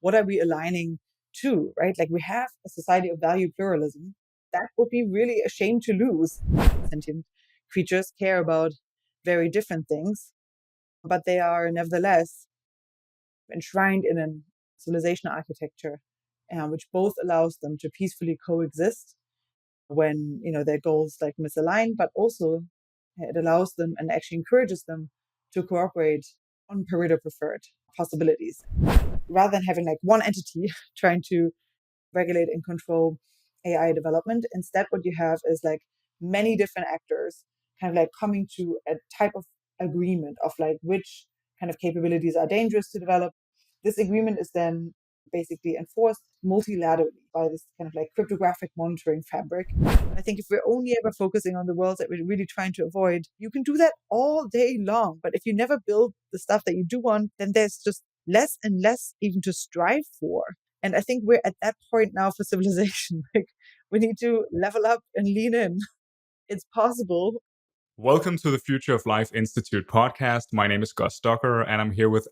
what are we aligning to, right? Like we have a society of value pluralism. That would be really a shame to lose. Sentient creatures care about very different things, but they are nevertheless enshrined in a civilization architecture, which both allows them to peacefully coexist when their goals like misalign, but also it allows them and actually encourages them to cooperate on Pareto preferred possibilities, rather than having like one entity trying to regulate and control AI development. Instead, what you have is like many different actors kind of like coming to a type of agreement of like which kind of capabilities are dangerous to develop. This agreement is then basically enforced multilaterally by this kind of like cryptographic monitoring fabric. I think if we're only ever focusing on the worlds that we're really trying to avoid, you can do that all day long. But if you never build the stuff that you do want, then there's just less and less even to strive for. And I think we're at that point now for civilization. Like we need to level up and lean in. It's possible. Welcome to the Future of Life Institute podcast. My name is Gus Stocker, and I'm here with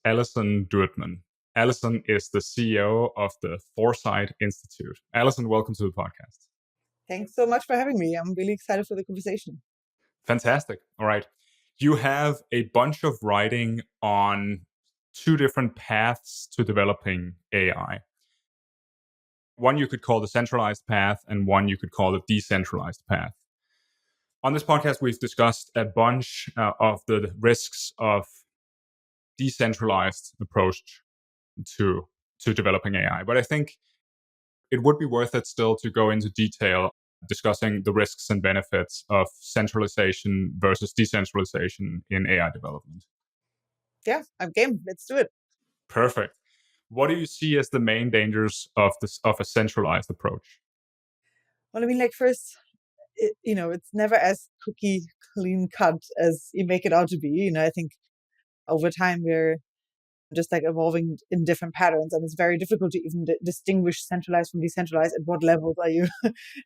Allison Duettmann. Allison is the CEO of the Foresight Institute. Allison, welcome to the podcast. Thanks so much for having me. I'm really excited for the conversation. Fantastic. All right. You have a bunch of writing on two different paths to developing AI. One you could call the centralized path, and one you could call the decentralized path. On this podcast, we've discussed a bunch of the risks of decentralized approach to developing AI. But I think it would be worth it still to go into detail discussing the risks and benefits of centralization versus decentralization in AI development. Yeah, I'm game. Let's do it. Perfect. What do you see as the main dangers of a centralized approach? Well, I mean, like first, it's never as cookie clean cut as you make it out to be. I think over time we're just like evolving in different patterns, and it's very difficult to even distinguish centralized from decentralized. At what levels are you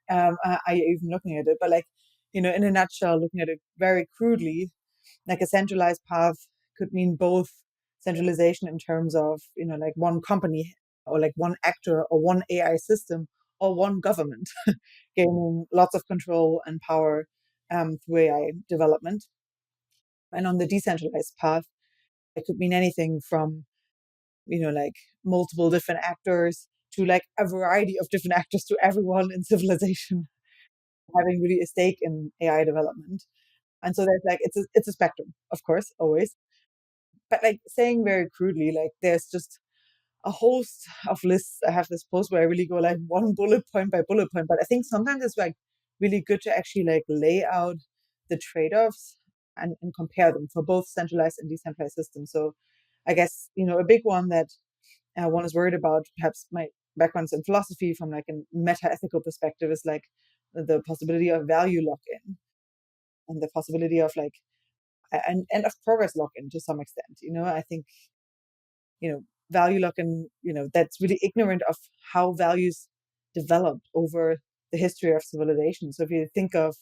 are you even looking at it? But like, in a nutshell, looking at it very crudely, like a centralized path could mean both centralization in terms of like one company or like one actor or one AI system or one government gaining lots of control and power through AI development. And on the decentralized path, it could mean anything from like multiple different actors to like a variety of different actors to everyone in civilization having really a stake in AI development. And so there's like it's a spectrum, of course, always. But like saying very crudely, like there's just a host of lists. I have this post where I really go like one bullet point by bullet point. But I think sometimes it's like really good to actually like lay out the trade-offs and compare them for both centralized and decentralized systems. So I guess, a big one that one is worried about, perhaps my background's in philosophy from like a meta-ethical perspective, is like the possibility of value lock-in and the possibility of like and of progress lock-in to some extent. I think value lock-in, that's really ignorant of how values developed over the history of civilization. So if you think of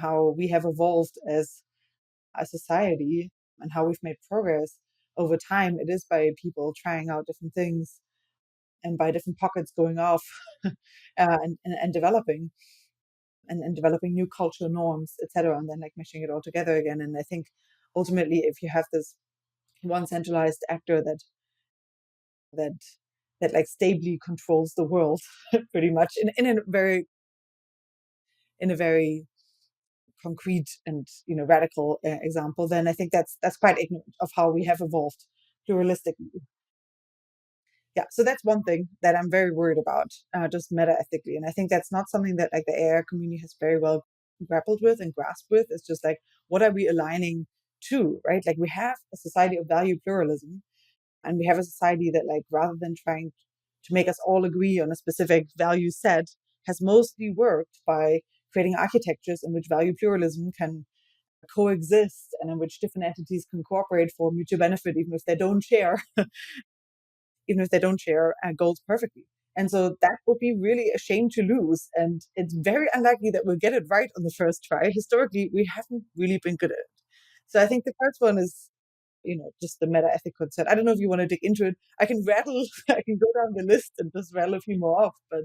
how we have evolved as a society and how we've made progress over time, it is by people trying out different things and by different pockets going off and developing and developing new cultural norms, etc., and then like meshing it all together again. And I think ultimately, if you have this one centralized actor that that like stably controls the world pretty much in a very concrete and radical example, then I think that's quite ignorant of how we have evolved pluralistically. Yeah, so that's one thing that I'm very worried about, just meta ethically, and I think that's not something that like the AI community has very well grappled with and grasped with. It's just like, what are we aligning to, right? Like we have a society of value pluralism, and we have a society that like rather than trying to make us all agree on a specific value set, has mostly worked by creating architectures in which value pluralism can coexist and in which different entities can cooperate for mutual benefit, even if they don't share goals perfectly. And so that would be really a shame to lose. And it's very unlikely that we'll get it right on the first try. Historically, we haven't really been good at it. So I think the first one is just the meta ethic concern. I don't know if you want to dig into it. I can rattle, I can go down the list and just rattle a few more off, but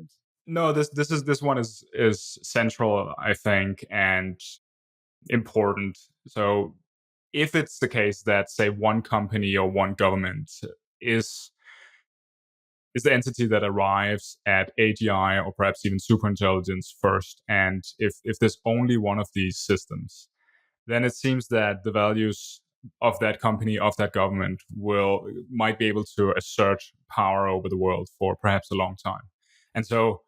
No, this one is central, I think, and important. So if it's the case that, say, one company or one government is is the entity that arrives at AGI or perhaps even superintelligence first, and if there's only one of these systems, then it seems that the values of that company, of that government, will might be able to assert power over the world for perhaps a long time. And so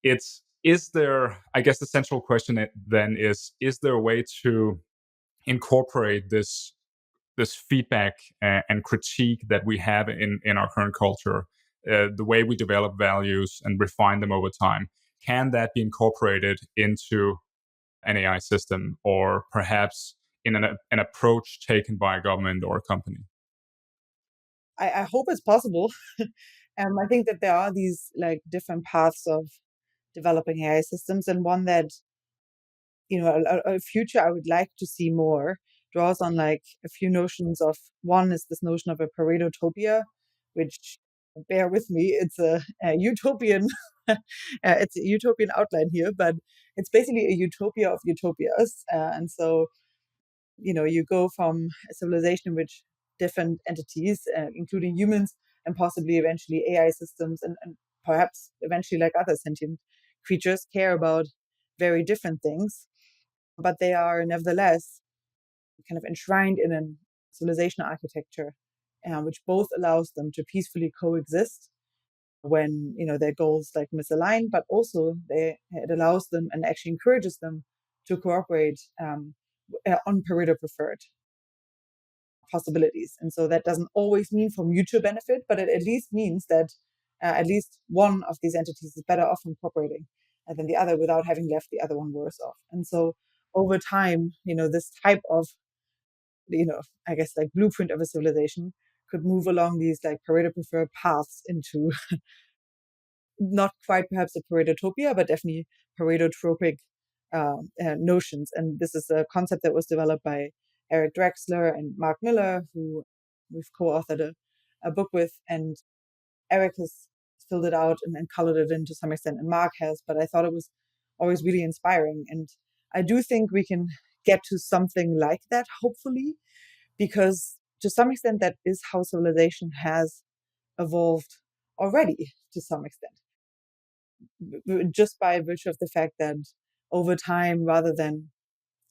it's is there, I guess the central question then is there a way to incorporate this feedback and critique that we have in our current culture, the way we develop values and refine them over time, can that be incorporated into an AI system, or perhaps in an approach taken by a government or a company? I hope it's possible. I think that there are these like different paths of developing AI systems, and one that a future I would like to see more draws on like a few notions of. One is this notion of a Pareto-topia, which, bear with me, a utopian it's a utopian outline here, but it's basically a utopia of utopias. And so you go from a civilization in which different entities, including humans and possibly eventually AI systems, and perhaps eventually like other sentient creatures, care about very different things, but they are nevertheless kind of enshrined in a civilization architecture, which both allows them to peacefully coexist when their goals like misalign, but also it allows them and actually encourages them to cooperate on Pareto preferred possibilities. And so that doesn't always mean for mutual benefit, but it at least means that at least one of these entities is better off from cooperating than the other without having left the other one worse off. And so over time, this type of, I guess like blueprint of a civilization could move along these like Pareto preferred paths into not quite perhaps a Pareto-topia, but definitely Pareto-tropic notions. And this is a concept that was developed by Eric Drexler and Mark Miller, who we've co-authored a book with. And Eric has filled it out and colored it in to some extent, and Mark has, but I thought it was always really inspiring. And I do think we can get to something like that, hopefully, because to some extent, that is how civilization has evolved already to some extent, just by virtue of the fact that over time, rather than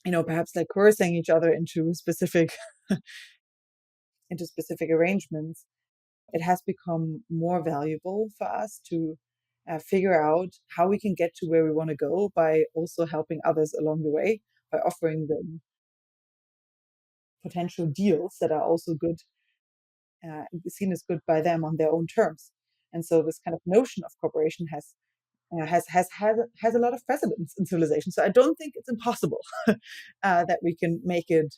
perhaps like coercing each other into specific arrangements, it has become more valuable for us to figure out how we can get to where we want to go by also helping others along the way, by offering them potential deals that are also good, seen as good by them on their own terms. And so this kind of notion of cooperation has a lot of precedence in civilization. So I don't think it's impossible that we can make it,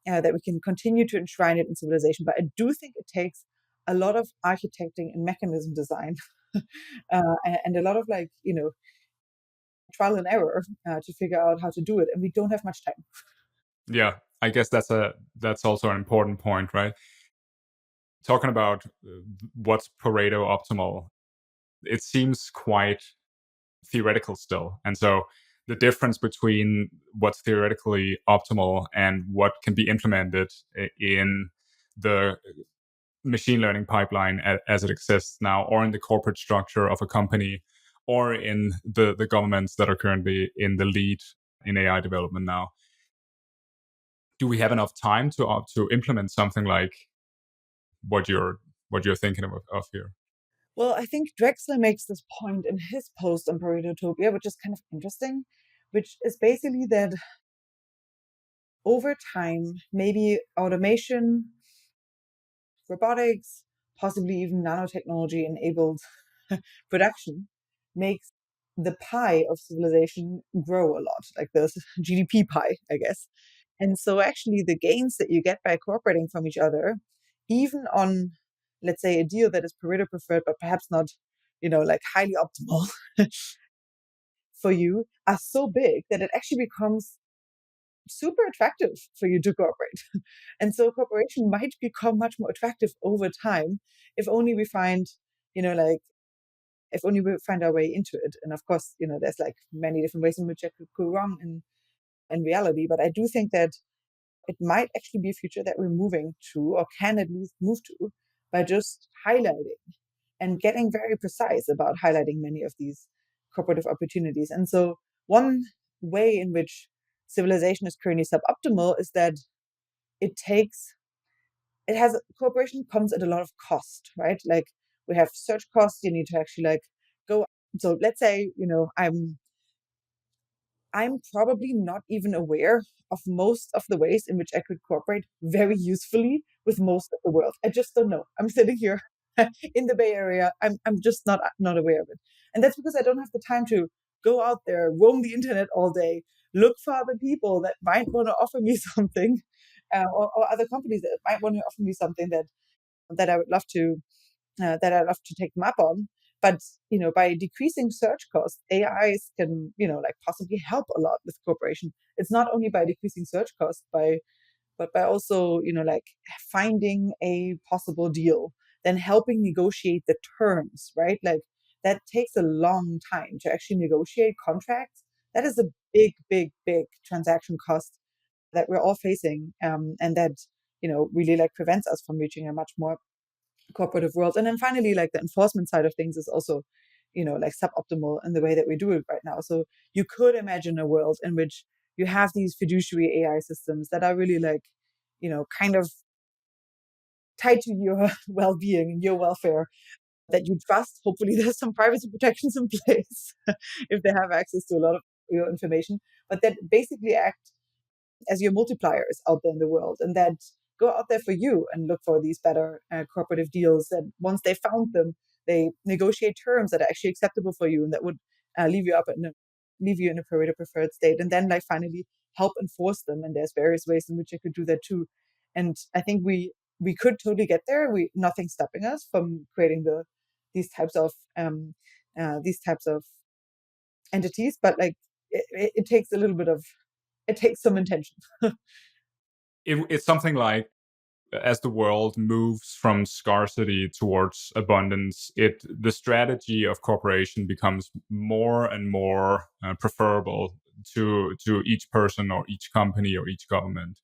that we can continue to enshrine it in civilization. But I do think it takes a lot of architecting and mechanism design, and a lot of like trial and error to figure out how to do it. And we don't have much time. Yeah, I guess that's also an important point, right? Talking about what's Pareto optimal, it seems quite theoretical still. And so the difference between what's theoretically optimal and what can be implemented in the machine learning pipeline as it exists now, or in the corporate structure of a company, or in the governments that are currently in the lead in AI development now. Do we have enough time to implement something like what you're thinking of here? Well, I think Drexler makes this point in his post on Pareto-topia, which is kind of interesting, which is basically that over time, maybe automation, robotics, possibly even nanotechnology enabled production makes the pie of civilization grow a lot, like the GDP pie, I guess. And so, actually, the gains that you get by cooperating from each other, even on, let's say, a deal that is Pareto preferred, but perhaps not, like highly optimal for you, are so big that it actually becomes super attractive for you to cooperate. And so cooperation might become much more attractive over time if only we find, like, if only we find our way into it. And of course, there's like many different ways in which it could go wrong in reality. But I do think that it might actually be a future that we're moving to, or can at least move to, by just highlighting and getting very precise about highlighting many of these cooperative opportunities. And so, one way in which civilization is currently suboptimal is that it takes, it has, cooperation comes at a lot of cost, right? Like, we have search costs, you need to actually like go. So, let's say, I'm probably not even aware of most of the ways in which I could cooperate very usefully with most of the world. I just don't know. I'm sitting here in the Bay Area. I'm just not aware of it, and that's because I don't have the time to go out there, roam the internet all day, look for other people that might want to offer me something, or other companies that might want to offer me something that I would love to that I'd love to take them up on. But by decreasing search costs, AIs can like possibly help a lot with cooperation. It's not only by decreasing search costs, but by also like finding a possible deal, then helping negotiate the terms, right? Like that takes a long time to actually negotiate contracts. That is a big, big, big transaction cost that we're all facing, and that really like prevents us from reaching a much more cooperative world. And then finally, like the enforcement side of things is also, like suboptimal in the way that we do it right now. So you could imagine a world in which you have these fiduciary AI systems that are really like, kind of tied to your well-being and your welfare that you trust. Hopefully, there's some privacy protections in place if they have access to a lot of your information, but that basically act as your multipliers out there in the world, and that go out there for you and look for these better cooperative deals. And once they found them, they negotiate terms that are actually acceptable for you and that would leave you up in a, leave you in a preferred state, and then like finally help enforce them. And there's various ways in which I could do that too. And I think we could totally get there. We Nothing's stopping us from creating these types of these types of entities, but like it takes a little bit of, it takes some intention. It's something like, as the world moves from scarcity towards abundance, the strategy of cooperation becomes more and more preferable to each person or each company or each government.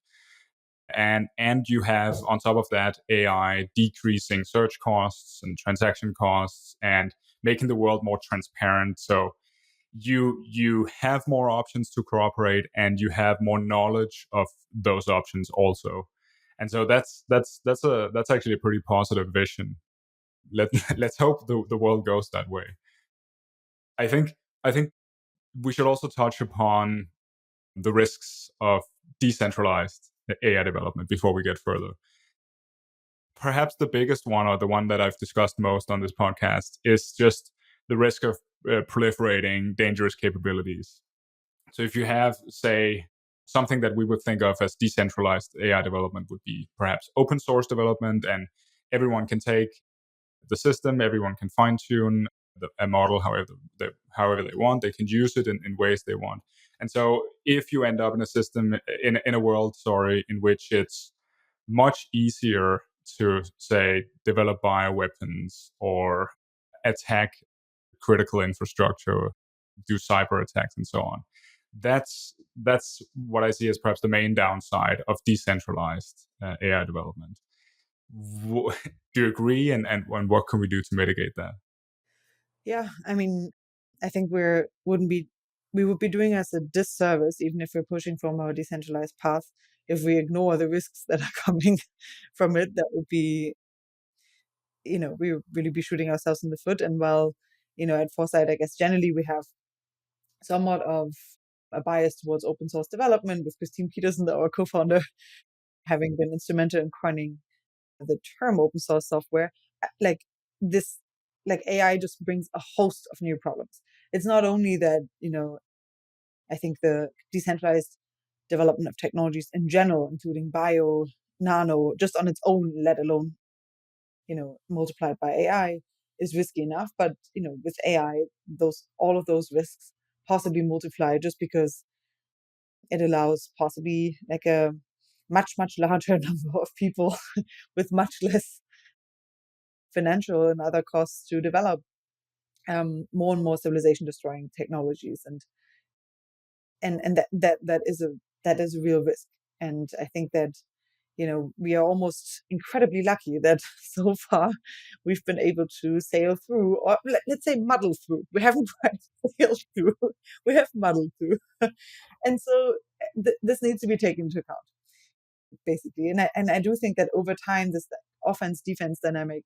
And you have on top of that AI decreasing search costs and transaction costs and making the world more transparent. So you have more options to cooperate, and you have more knowledge of those options also. And so that's actually a pretty positive vision. Let's hope the world goes that way. I think we should also touch upon the risks of decentralized AI development before we get further. Perhaps the biggest one, or the one that I've discussed most on this podcast, is just the risk of proliferating dangerous capabilities. So if you have, say, something that we would think of as decentralized AI development would be perhaps open source development, and everyone can take the system, everyone can fine tune a model however they want. They can use it in ways they want. And so if you end up in a system, in a world, sorry, in which it's much easier to, say, develop bioweapons or attack critical infrastructure, do cyber attacks, and so on. That's what I see as perhaps the main downside of decentralized AI development. Do you agree? And what can we do to mitigate that? Yeah, I mean, I think we would be doing us a disservice even if we're pushing for a more decentralized path if we ignore the risks that are coming from it. That would be, we would really be shooting ourselves in the foot. And while, at Foresight, I guess generally we have somewhat of a bias towards open source development, with Christine Peterson, our co-founder, having been instrumental in coining the term open source software. Like this, like AI just brings a host of new problems. It's not only that, I think the decentralized development of technologies in general, including bio, nano, just on its own, let alone, multiplied by AI, is risky enough. But, with AI, all of those risks possibly multiply, just because It allows possibly like a much, much larger number of people with much less financial and other costs to develop more and more civilization destroying technologies. And that is a real risk. And I think that, we are almost incredibly lucky that so far we've been able to sail through, or let's say muddle through. We haven't quite sailed through, we have muddled through. And so this needs to be taken into account, basically. And I do think that over time, this offense defense dynamic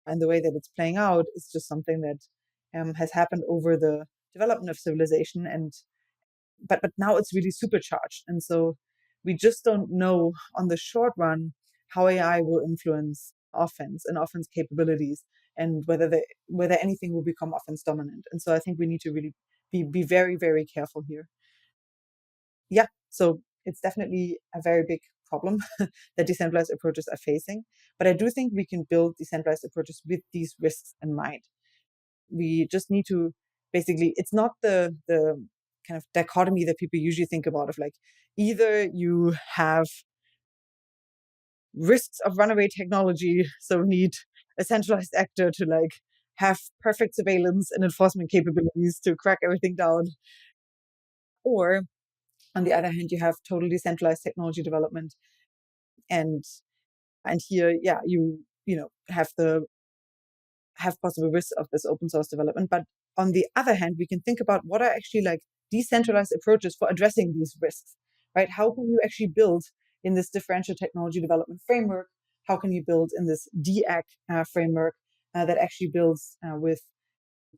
and the way that it's playing out is just something that has happened over the development of civilization. And but now it's really supercharged, and so we just don't know on the short run how AI will influence offense and offense capabilities, and whether anything will become offense dominant. And so I think we need to really be very, very careful here. Yeah, so it's definitely a very big problem that decentralized approaches are facing, but I do think we can build decentralized approaches with these risks in mind. We just need to, basically, it's not the kind of dichotomy that people usually think about, of like, either you have risks of runaway technology, so we need a centralized actor to like have perfect surveillance and enforcement capabilities to crack everything down, or on the other hand you have totally decentralized technology development. And and here, yeah, have possible risks of this open source development. But on the other hand, we can think about what are actually like decentralized approaches for addressing these risks, right? How can you actually build in this differential technology development framework? How can you build in this DAC framework that actually builds with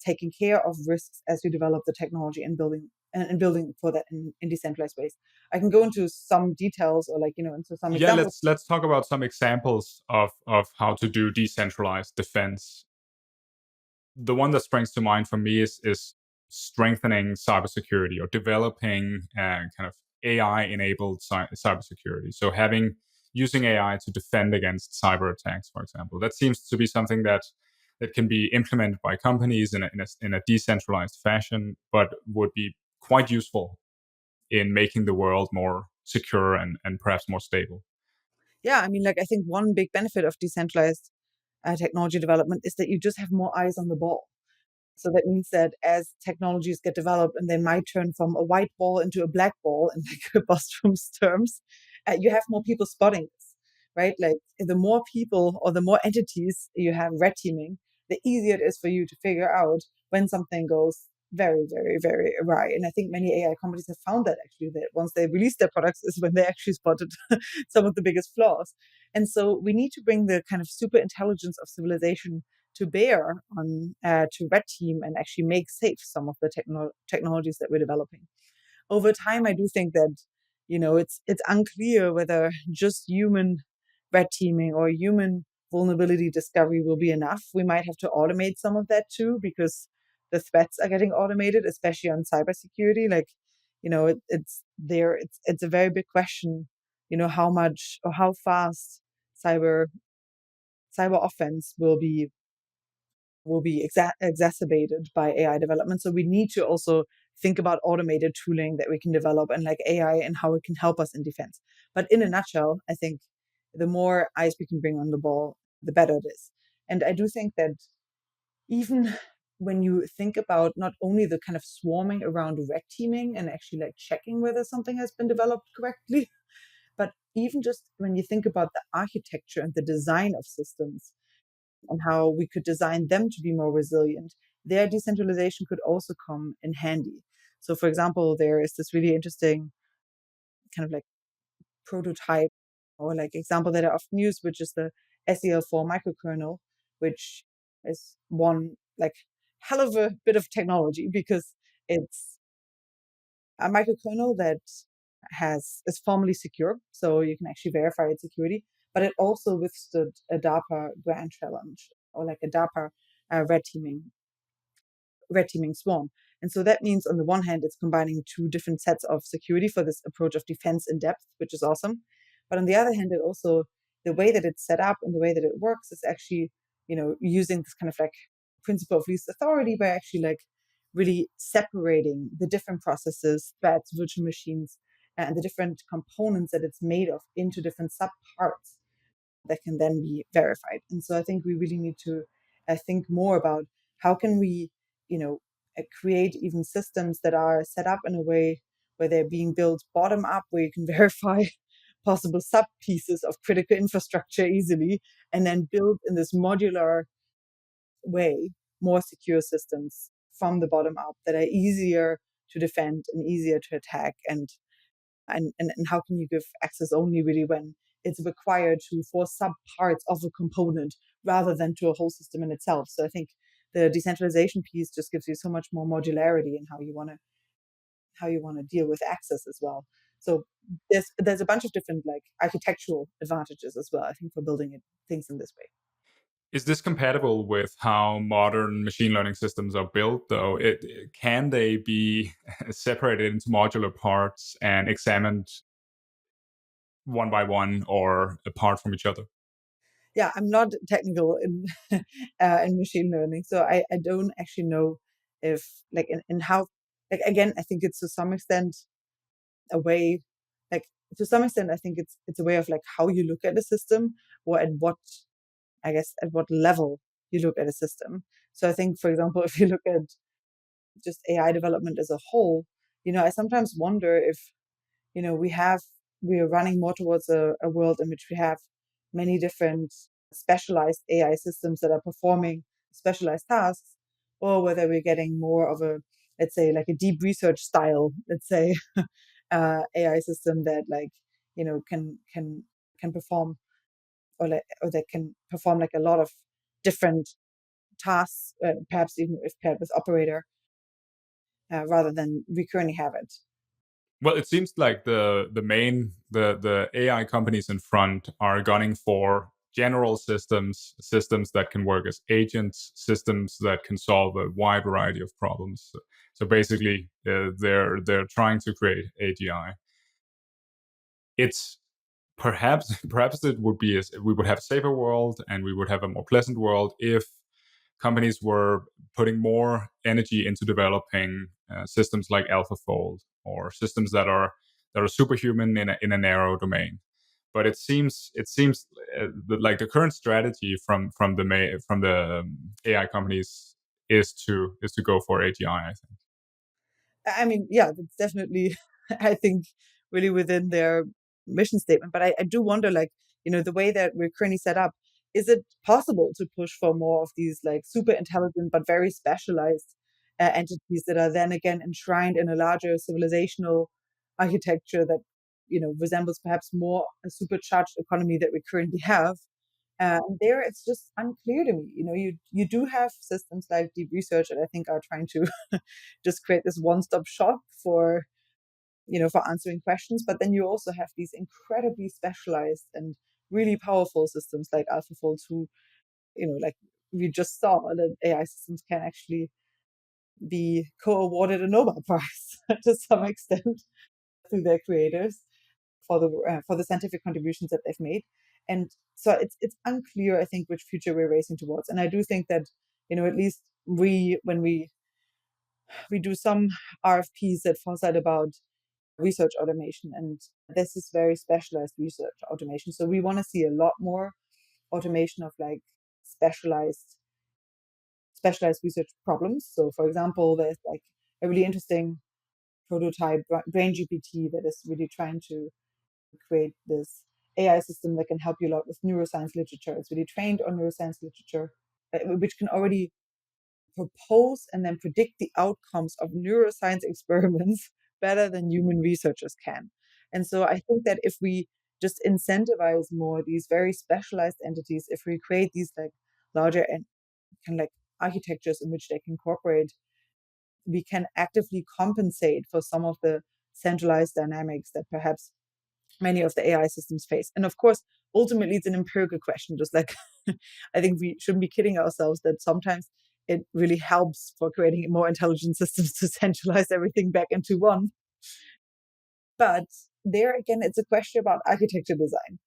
taking care of risks as you develop the technology, and building for that in decentralized ways? I can go into some details, or like, into some Yeah, examples. let's talk about some examples of how to do decentralized defense. The one that springs to mind for me is strengthening cybersecurity, or developing kind of AI enabled cybersecurity. So using AI to defend against cyber attacks, for example, that seems to be something that can be implemented by companies in a decentralized fashion, but would be quite useful in making the world more secure and perhaps more stable. Yeah, I mean, like, I think one big benefit of decentralized technology development is that you just have more eyes on the ball. So that means that as technologies get developed and they might turn from a white ball into a black ball, in like Bostrom's terms, you have more people spotting this, right? Like, the more people or the more entities you have red teaming, the easier it is for you to figure out when something goes very, very, very awry. And I think many AI companies have found that, actually, that once they release their products is when they actually spotted some of the biggest flaws. And so we need to bring the kind of super intelligence of civilization to bear on to red team and actually make safe some of the technologies that we're developing. Over time, I do think that, it's unclear whether just human red teaming or human vulnerability discovery will be enough. We might have to automate some of that too, because the threats are getting automated, especially on cybersecurity. Like, it's a very big question, how much or how fast cyber cyber offense will be exacerbated by AI development. So we need to also think about automated tooling that we can develop, and like AI and how it can help us in defense. But in a nutshell, I think the more eyes we can bring on the ball, the better it is. And I do think that even when you think about not only the kind of swarming around red teaming and actually like checking whether something has been developed correctly, but even just when you think about the architecture and the design of systems, and how we could design them to be more resilient, their decentralization could also come in handy. So, for example, there is this really interesting kind of like prototype or like example that I often use, which is the SEL4 microkernel, which is one like hell of a bit of technology, because it's a microkernel that is formally secure, so you can actually verify its security. But it also withstood a DARPA grand challenge, or like a DARPA red teaming swarm. And so that means, on the one hand, it's combining two different sets of security for this approach of defense in depth, which is awesome. But on the other hand, it also, the way that it's set up and the way that it works is actually, using this kind of like principle of least authority, by actually like really separating the different processes, threads, virtual machines, and the different components that it's made of into different subparts that can then be verified. And so I think we really need to think more about how can we, create even systems that are set up in a way where they're being built bottom up, where you can verify possible sub pieces of critical infrastructure easily, and then build in this modular way more secure systems from the bottom up that are easier to defend and easier to attack. And how can you give access only really when it's required to for sub parts of a component rather than to a whole system in itself. So I think the decentralization piece just gives you so much more modularity in how you want to deal with access as well. So there's a bunch of different like architectural advantages as well, I think, for building things in this way. Is this compatible with how modern machine learning systems are built, though? Can they be separated into modular parts and examined one by one or apart from each other? Yeah, I'm not technical in in machine learning, so I don't actually know if like in how like again I think it's to some extent a way like to some extent I think it's a way of like how you look at a system or at what I guess at what level you look at a system. So I think, for example, if you look at just AI development as a whole, I sometimes wonder if we are running more towards a world in which we have many different specialized AI systems that are performing specialized tasks, or whether we're getting more of a, let's say, like a deep research style, let's say, AI system that like can perform or that can perform like a lot of different tasks, perhaps even if paired with operator, rather than we currently have it. Well, it seems like the AI companies in front are gunning for general systems that can work as agents, systems that can solve a wide variety of problems. So basically, they're trying to create AGI. It's perhaps it would be we would have a safer world and we would have a more pleasant world if companies were putting more energy into developing systems like AlphaFold or systems that are superhuman in a narrow domain. But it seems like the current strategy from the AI companies is to go for AGI. I think. I mean, yeah, that's definitely, I think, really within their mission statement. But I do wonder, like, the way that we're currently set up, is it possible to push for more of these, like, super intelligent but very specialized entities that are then again enshrined in a larger civilizational architecture that, resembles perhaps more a supercharged economy that we currently have? And there, it's just unclear to me. You do have systems like deep research that I think are trying to just create this one-stop shop for answering questions. But then you also have these incredibly specialized and really powerful systems like AlphaFold, who, like we just saw that AI systems can actually be co-awarded a Nobel Prize to some extent through their creators for the scientific contributions that they've made. And so it's unclear, I think, which future we're racing towards. And I do think that at least when we do some RFPs at Foresight about research automation, and this is very specialized research automation. So we want to see a lot more automation of like specialized specialized research problems. So for example, there's like a really interesting prototype brain GPT that is really trying to create this AI system that can help you a lot with neuroscience literature. It's really trained on neuroscience literature, which can already propose and then predict the outcomes of neuroscience experiments better than human researchers can. And so I think that if we just incentivize more these very specialized entities, if we create these like larger and kind of like architectures in which they can cooperate, we can actively compensate for some of the centralized dynamics that perhaps many of the AI systems face. And of course, ultimately, it's an empirical question. Just like I think we shouldn't be kidding ourselves that sometimes it really helps for creating more intelligent systems to centralize everything back into one. But there again, it's a question about architecture design.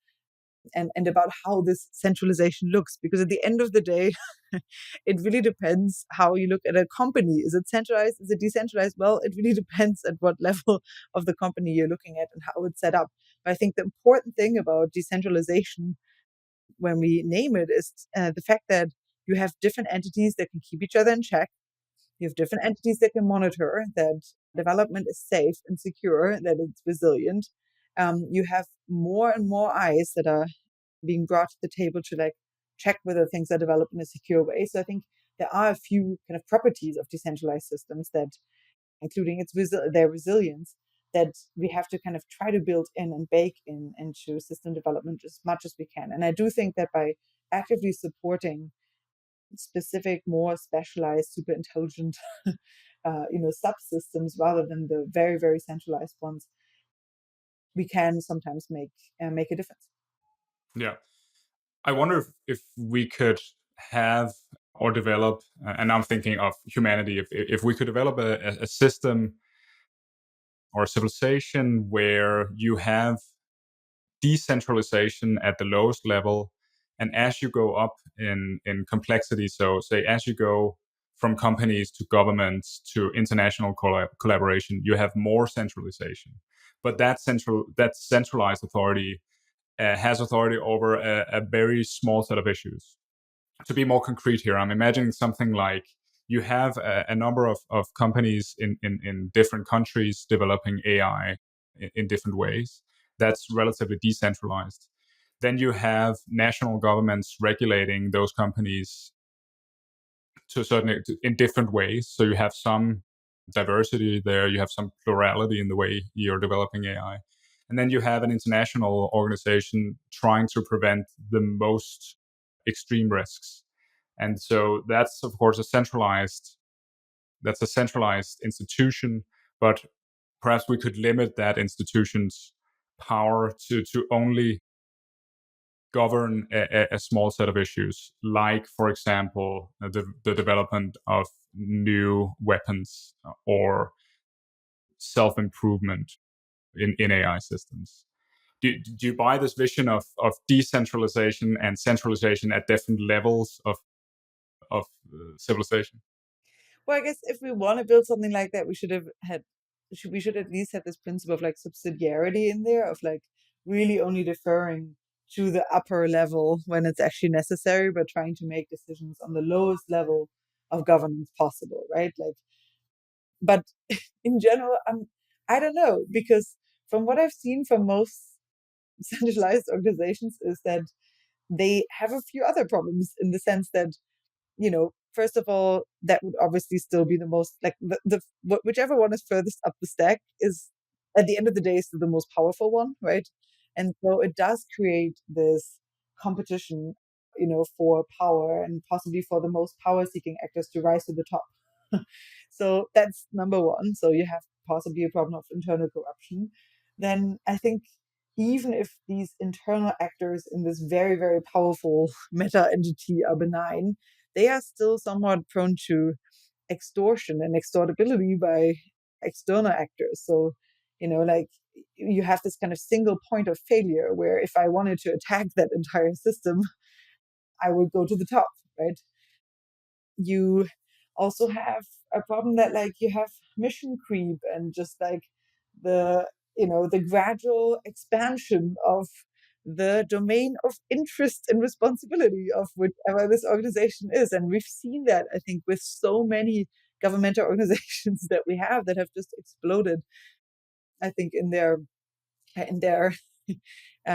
and about how this centralization looks. Because at the end of the day, it really depends how you look at a company. Is it centralized? Is it decentralized? Well, it really depends at what level of the company you're looking at and how it's set up. But I think the important thing about decentralization when we name it is the fact that you have different entities that can keep each other in check. You have different entities that can monitor that development is safe and secure, that it's resilient. You have more and more eyes that are being brought to the table to like check whether things are developed in a secure way. So I think there are a few kind of properties of decentralized systems that, including their resilience, that we have to kind of try to build in and bake into system development as much as we can. And I do think that by actively supporting specific, more specialized, super intelligent, subsystems rather than the very, very centralized ones, we can sometimes make a difference. Yeah. I wonder if we could have or develop, and I'm thinking of humanity, if we could develop a system or a civilization where you have decentralization at the lowest level, and as you go up in complexity, so say as you go from companies to governments to international collaboration, you have more centralization. But that centralized authority has authority over a very small set of issues. To be more concrete here, I'm imagining something like you have a number of companies in different countries developing AI in different ways. That's relatively decentralized. Then you have national governments regulating those companies to a certain in different ways. So you have some diversity there, you have some plurality in the way you're developing AI. And then you have an international organization trying to prevent the most extreme risks. And so that's of course a centralized institution, but perhaps we could limit that institution's power to only govern a small set of issues, like, for example, the development of new weapons or self improvement in AI systems. Do you buy this vision of decentralization and centralization at different levels of civilization? Well, I guess if we want to build something like that, we should at least have this principle of like subsidiarity in there, of like really only deferring to the upper level when it's actually necessary, but trying to make decisions on the lowest level of governance possible, right? Like, but in general, I don't know, because from what I've seen from most centralized organizations is that they have a few other problems in the sense that, first of all, that would obviously still be the most like whichever one is furthest up the stack is at the end of the day still the most powerful one, right? And so it does create this competition, for power and possibly for the most power seeking actors to rise to the top. So that's number one. So you have possibly a problem of internal corruption. Then I think even if these internal actors in this very, very powerful meta entity are benign, they are still somewhat prone to extortion and extortability by external actors. So, like you have this kind of single point of failure where if I wanted to attack that entire system, I would go to the top, right? You also have a problem that like you have mission creep and just like the the gradual expansion of the domain of interest and responsibility of whichever this organization is. And we've seen that, I think, with so many governmental organizations that we have that have just exploded, I think, in their in their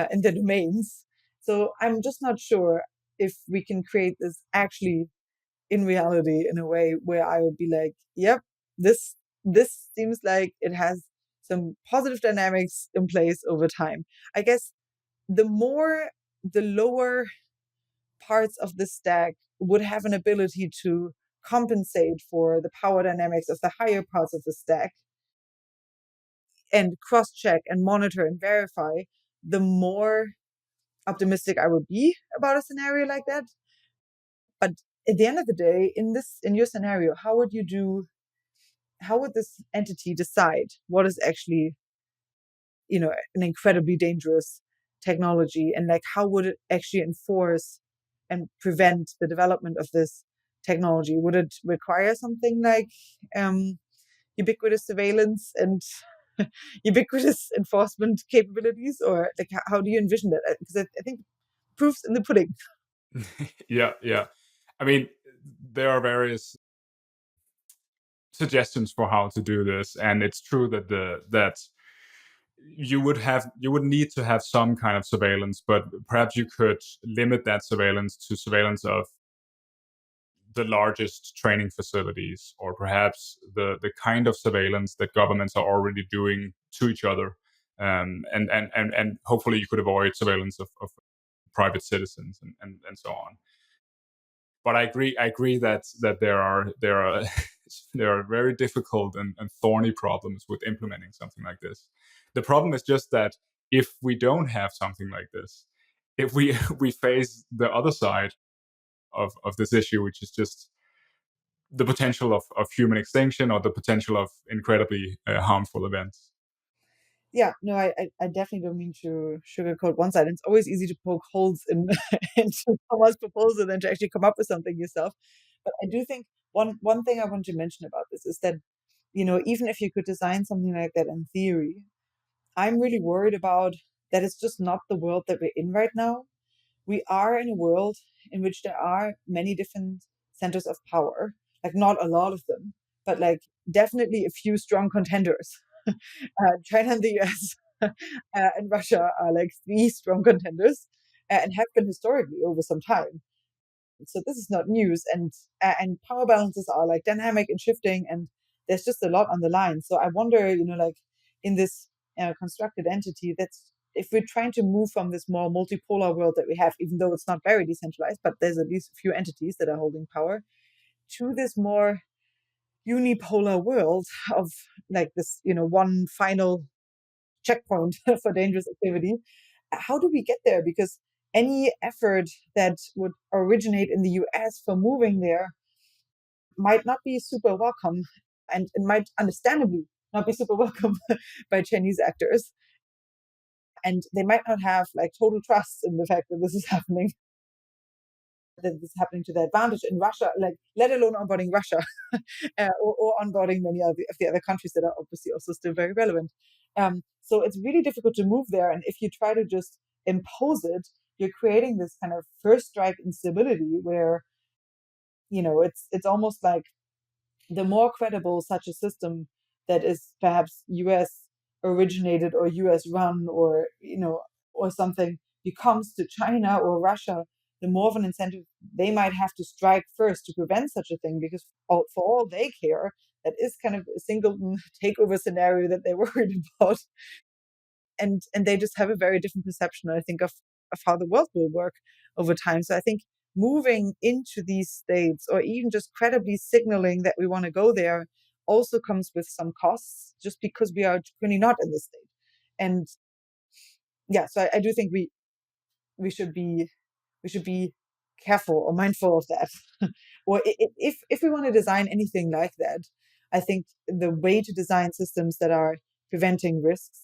domains. So I'm just not sure if we can create this actually in reality in a way where I would be like, yep, this seems like it has some positive dynamics in place over time. I guess the lower parts of the stack would have an ability to compensate for the power dynamics of the higher parts of the stack and cross check and monitor and verify, the more optimistic I would be about a scenario like that. But at the end of the day, in your scenario, how would this entity decide what is actually, an incredibly dangerous technology, and like how would it actually enforce and prevent the development of this technology? Would it require something like um, ubiquitous surveillance and ubiquitous enforcement capabilities, or like how do you envision that? Because I think proof's in the pudding. Yeah, yeah. I mean, there are various suggestions for how to do this, and it's true that you would need to have some kind of surveillance, but perhaps you could limit that surveillance to surveillance of the largest training facilities, or perhaps the kind of surveillance that governments are already doing to each other, and hopefully you could avoid surveillance of private citizens and so on. But I agree that there are there are very difficult and thorny problems with implementing something like this. The problem is just that if we don't have something like this, if we we face the other side of this issue, which is just the potential of human extinction, or the potential of incredibly harmful events. Yeah, no, I definitely don't mean to sugarcoat one side. It's always easy to poke holes in into someone's proposal than to actually come up with something yourself. But I do think one thing I want to mention about this is that, even if you could design something like that in theory, I'm really worried about that it's just not the world that we're in right now. We are in a world in which there are many different centers of power, like not a lot of them, but like definitely a few strong contenders. China and the US and Russia are like three strong contenders, and have been historically over some time. So this is not news, and power balances are like dynamic and shifting, and there's just a lot on the line. So I wonder, like in this constructed entity, that's if we're trying to move from this more multipolar world that we have, even though it's not very decentralized, but there's at least a few entities that are holding power, to this more unipolar world of like this, one final checkpoint for dangerous activity. How do we get there? Because any effort that would originate in the US for moving there might not be super welcome, and it might understandably not be super welcome by Chinese actors. And they might not have like total trust in the fact that this is happening, that this is happening to their advantage in Russia, like let alone onboarding Russia, or onboarding many of the other countries that are obviously also still very relevant. So it's really difficult to move there, and if you try to just impose it, you're creating this kind of first strike instability where it's almost like the more credible such a system that is perhaps US originated or US run, or or something becomes to China or Russia, the more of an incentive they might have to strike first to prevent such a thing, because for all they care, that is kind of a singleton takeover scenario that they're worried about, and they just have a very different perception, I think, of how the world will work over time. So I think moving into these states, or even just credibly signaling that we want to go there, also comes with some costs, just because we are currently not in the state. And yeah, so I do think we should be we should be careful or mindful of that. Or if we want to design anything like that, I think the way to design systems that are preventing risks,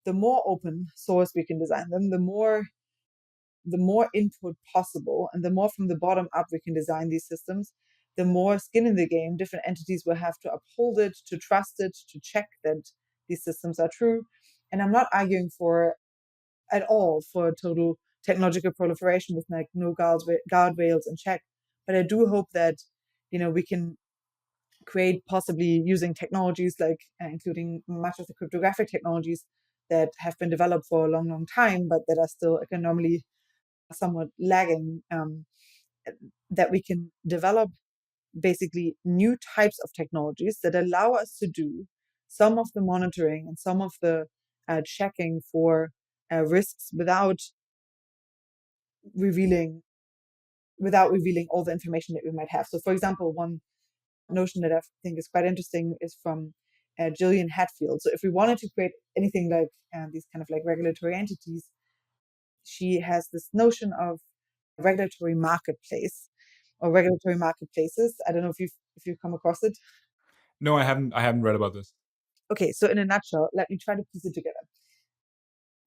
the more open source we can design them, the more input possible, and the more from the bottom up we can design these systems, the more skin in the game different entities will have to uphold it, to trust it, to check that these systems are true. And I'm not arguing for at all for total technological proliferation with like no guardrails and check, but I do hope that we can create, possibly using technologies like including much of the cryptographic technologies that have been developed for a long, long time, but that are still economically somewhat lagging, that we can develop basically new types of technologies that allow us to do some of the monitoring and some of the checking for risks revealing without revealing all the information that we might have. So, for example, one notion that I think is quite interesting is from Gillian Hatfield. So, if we wanted to create anything like these kind of like regulatory entities, she has this notion of regulatory marketplace or regulatory marketplaces. I don't know if you've come across it. No, I haven't read about this. Okay, so in a nutshell, let me try to piece it together.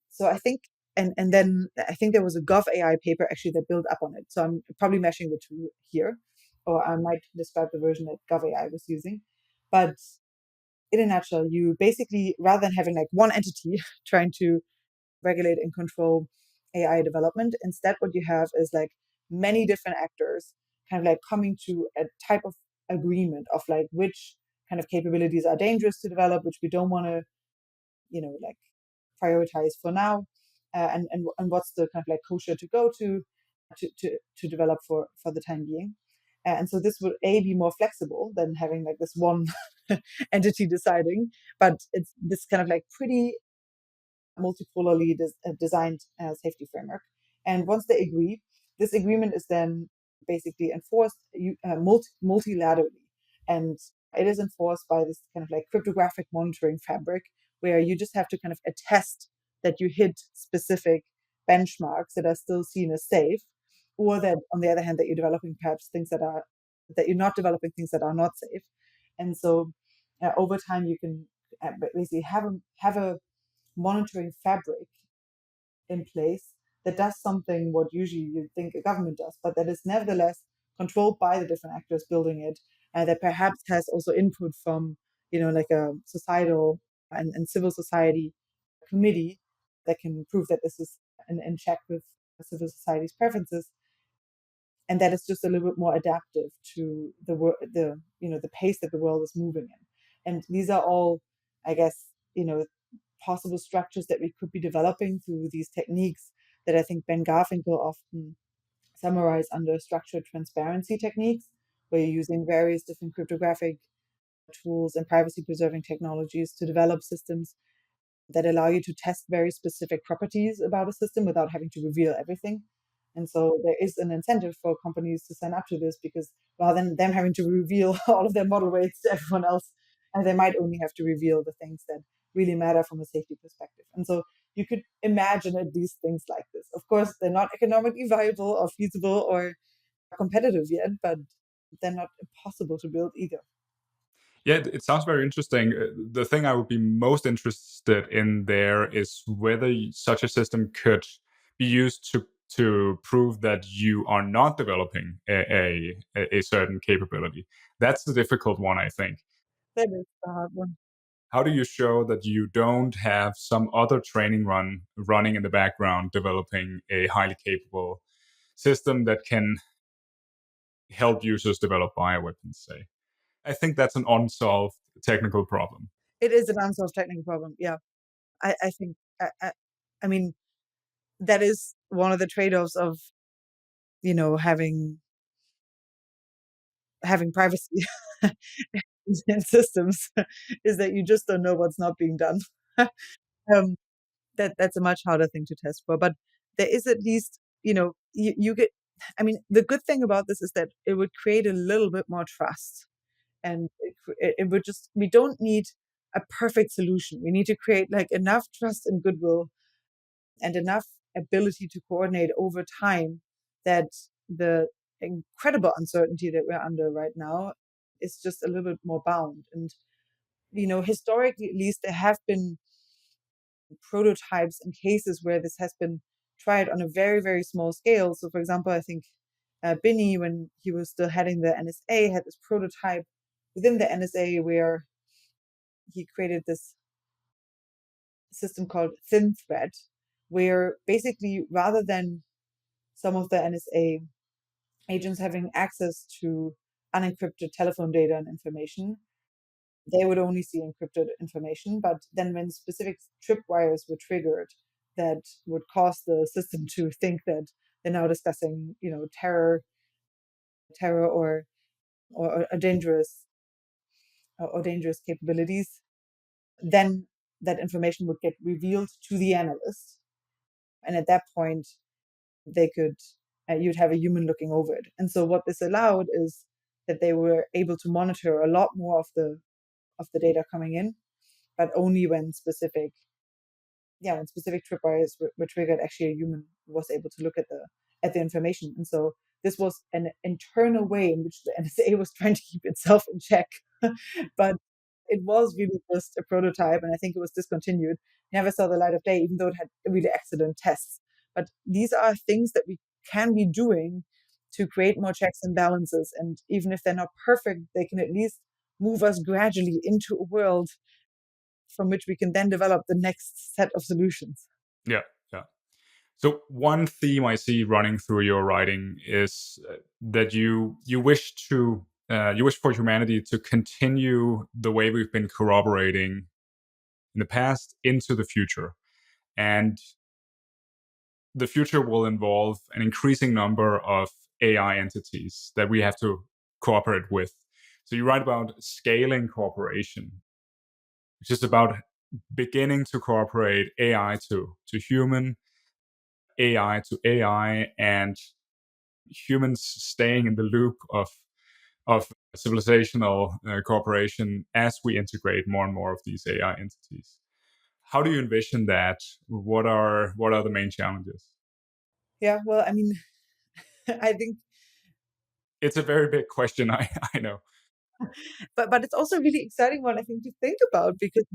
So I think And then I think there was a Gov AI paper actually that built up on it. So I'm probably meshing the two here, or I might describe the version that Gov AI was using. But in a nutshell, you basically, rather than having like one entity trying to regulate and control AI development, instead what you have is like many different actors kind of like coming to a type of agreement of like which kind of capabilities are dangerous to develop, which we don't want to, like prioritize for now, and what's the kind of like kosher to go to develop for the time being. And so this would be more flexible than having like this one entity deciding, but it's this kind of like pretty multipolarly designed safety framework. And once they agree, this agreement is then basically enforced multilaterally. And it is enforced by this kind of like cryptographic monitoring fabric where you just have to kind of attest that you hit specific benchmarks that are still seen as safe, or that on the other hand, that you're developing perhaps things that you're not developing things that are not safe. And so over time, you can basically have a monitoring fabric in place that does something what usually you think a government does, but that is nevertheless controlled by the different actors building it, that perhaps has also input from, like a societal and civil society committee that can prove that this is in check with civil society's preferences, and that is just a little bit more adaptive to the pace that the world is moving in. And these are all, I guess, possible structures that we could be developing through these techniques that I think Ben Garfinkel often summarized under structured transparency techniques, where you're using various different cryptographic tools and privacy preserving technologies to develop systems that allow you to test very specific properties about a system without having to reveal everything. And so there is an incentive for companies to sign up to this, because rather than them having to reveal all of their model weights to everyone else, and they might only have to reveal the things that really matter from a safety perspective. And so you could imagine at least things like this. Of course, they're not economically viable or feasible or competitive yet, but they're not impossible to build either. Yeah, it sounds very interesting. The thing I would be most interested in there is whether such a system could be used to prove that you are not developing a certain capability. That's the difficult one, I think. That is the hard one. How do you show that you don't have some other training run running in the background developing a highly capable system that can help users develop bioweapons, say? I think that's an unsolved technical problem. It is an unsolved technical problem. Yeah, I think. I mean, that is one of the trade-offs of having privacy in systems, is that you just don't know what's not being done. um, that's a much harder thing to test for, but there is at least you get. I mean, the good thing about this is that it would create a little bit more trust, and it would just, we don't need a perfect solution. We need to create like enough trust and goodwill and enough ability to coordinate over time that the incredible uncertainty that we're under right now is just a little bit more bound. And historically, at least, there have been prototypes and cases where this has been tried on a very, very small scale. So, for example, I think Binney, when he was still heading the NSA, had this prototype within the NSA where he created this system called Thin Thread, where basically, rather than some of the NSA agents having access to unencrypted telephone data and information, they would only see encrypted information. But then, when specific tripwires were triggered that would cause the system to think that they're now discussing, terror or dangerous capabilities, then that information would get revealed to the analyst, and at that point, they could you'd have a human looking over it. And so what this allowed is that they were able to monitor a lot more of the data coming in, but only when specific tripwires were triggered, actually a human was able to look at the information. And so this was an internal way in which the NSA was trying to keep itself in check. But it was really just a prototype, and I think it was discontinued. never saw the light of day, even though it had really excellent tests. But these are things that we can be doing to create more checks and balances. And even if they're not perfect, they can at least move us gradually into a world from which we can then develop the next set of solutions. Yeah, yeah. So one theme I see running through your writing is that you wish to you wish for humanity to continue the way we've been corroborating in the past into the future, and the future will involve an increasing number of AI entities that we have to cooperate with. So you write about scaling cooperation, which is about beginning to cooperate AI to human, AI to AI, and humans staying in the loop of civilizational cooperation as we integrate more and more of these AI entities. How do you envision that? What are the main challenges? Yeah, well, I mean, I think, It's a very big question. I know. but it's also a really exciting one, I think, to think about because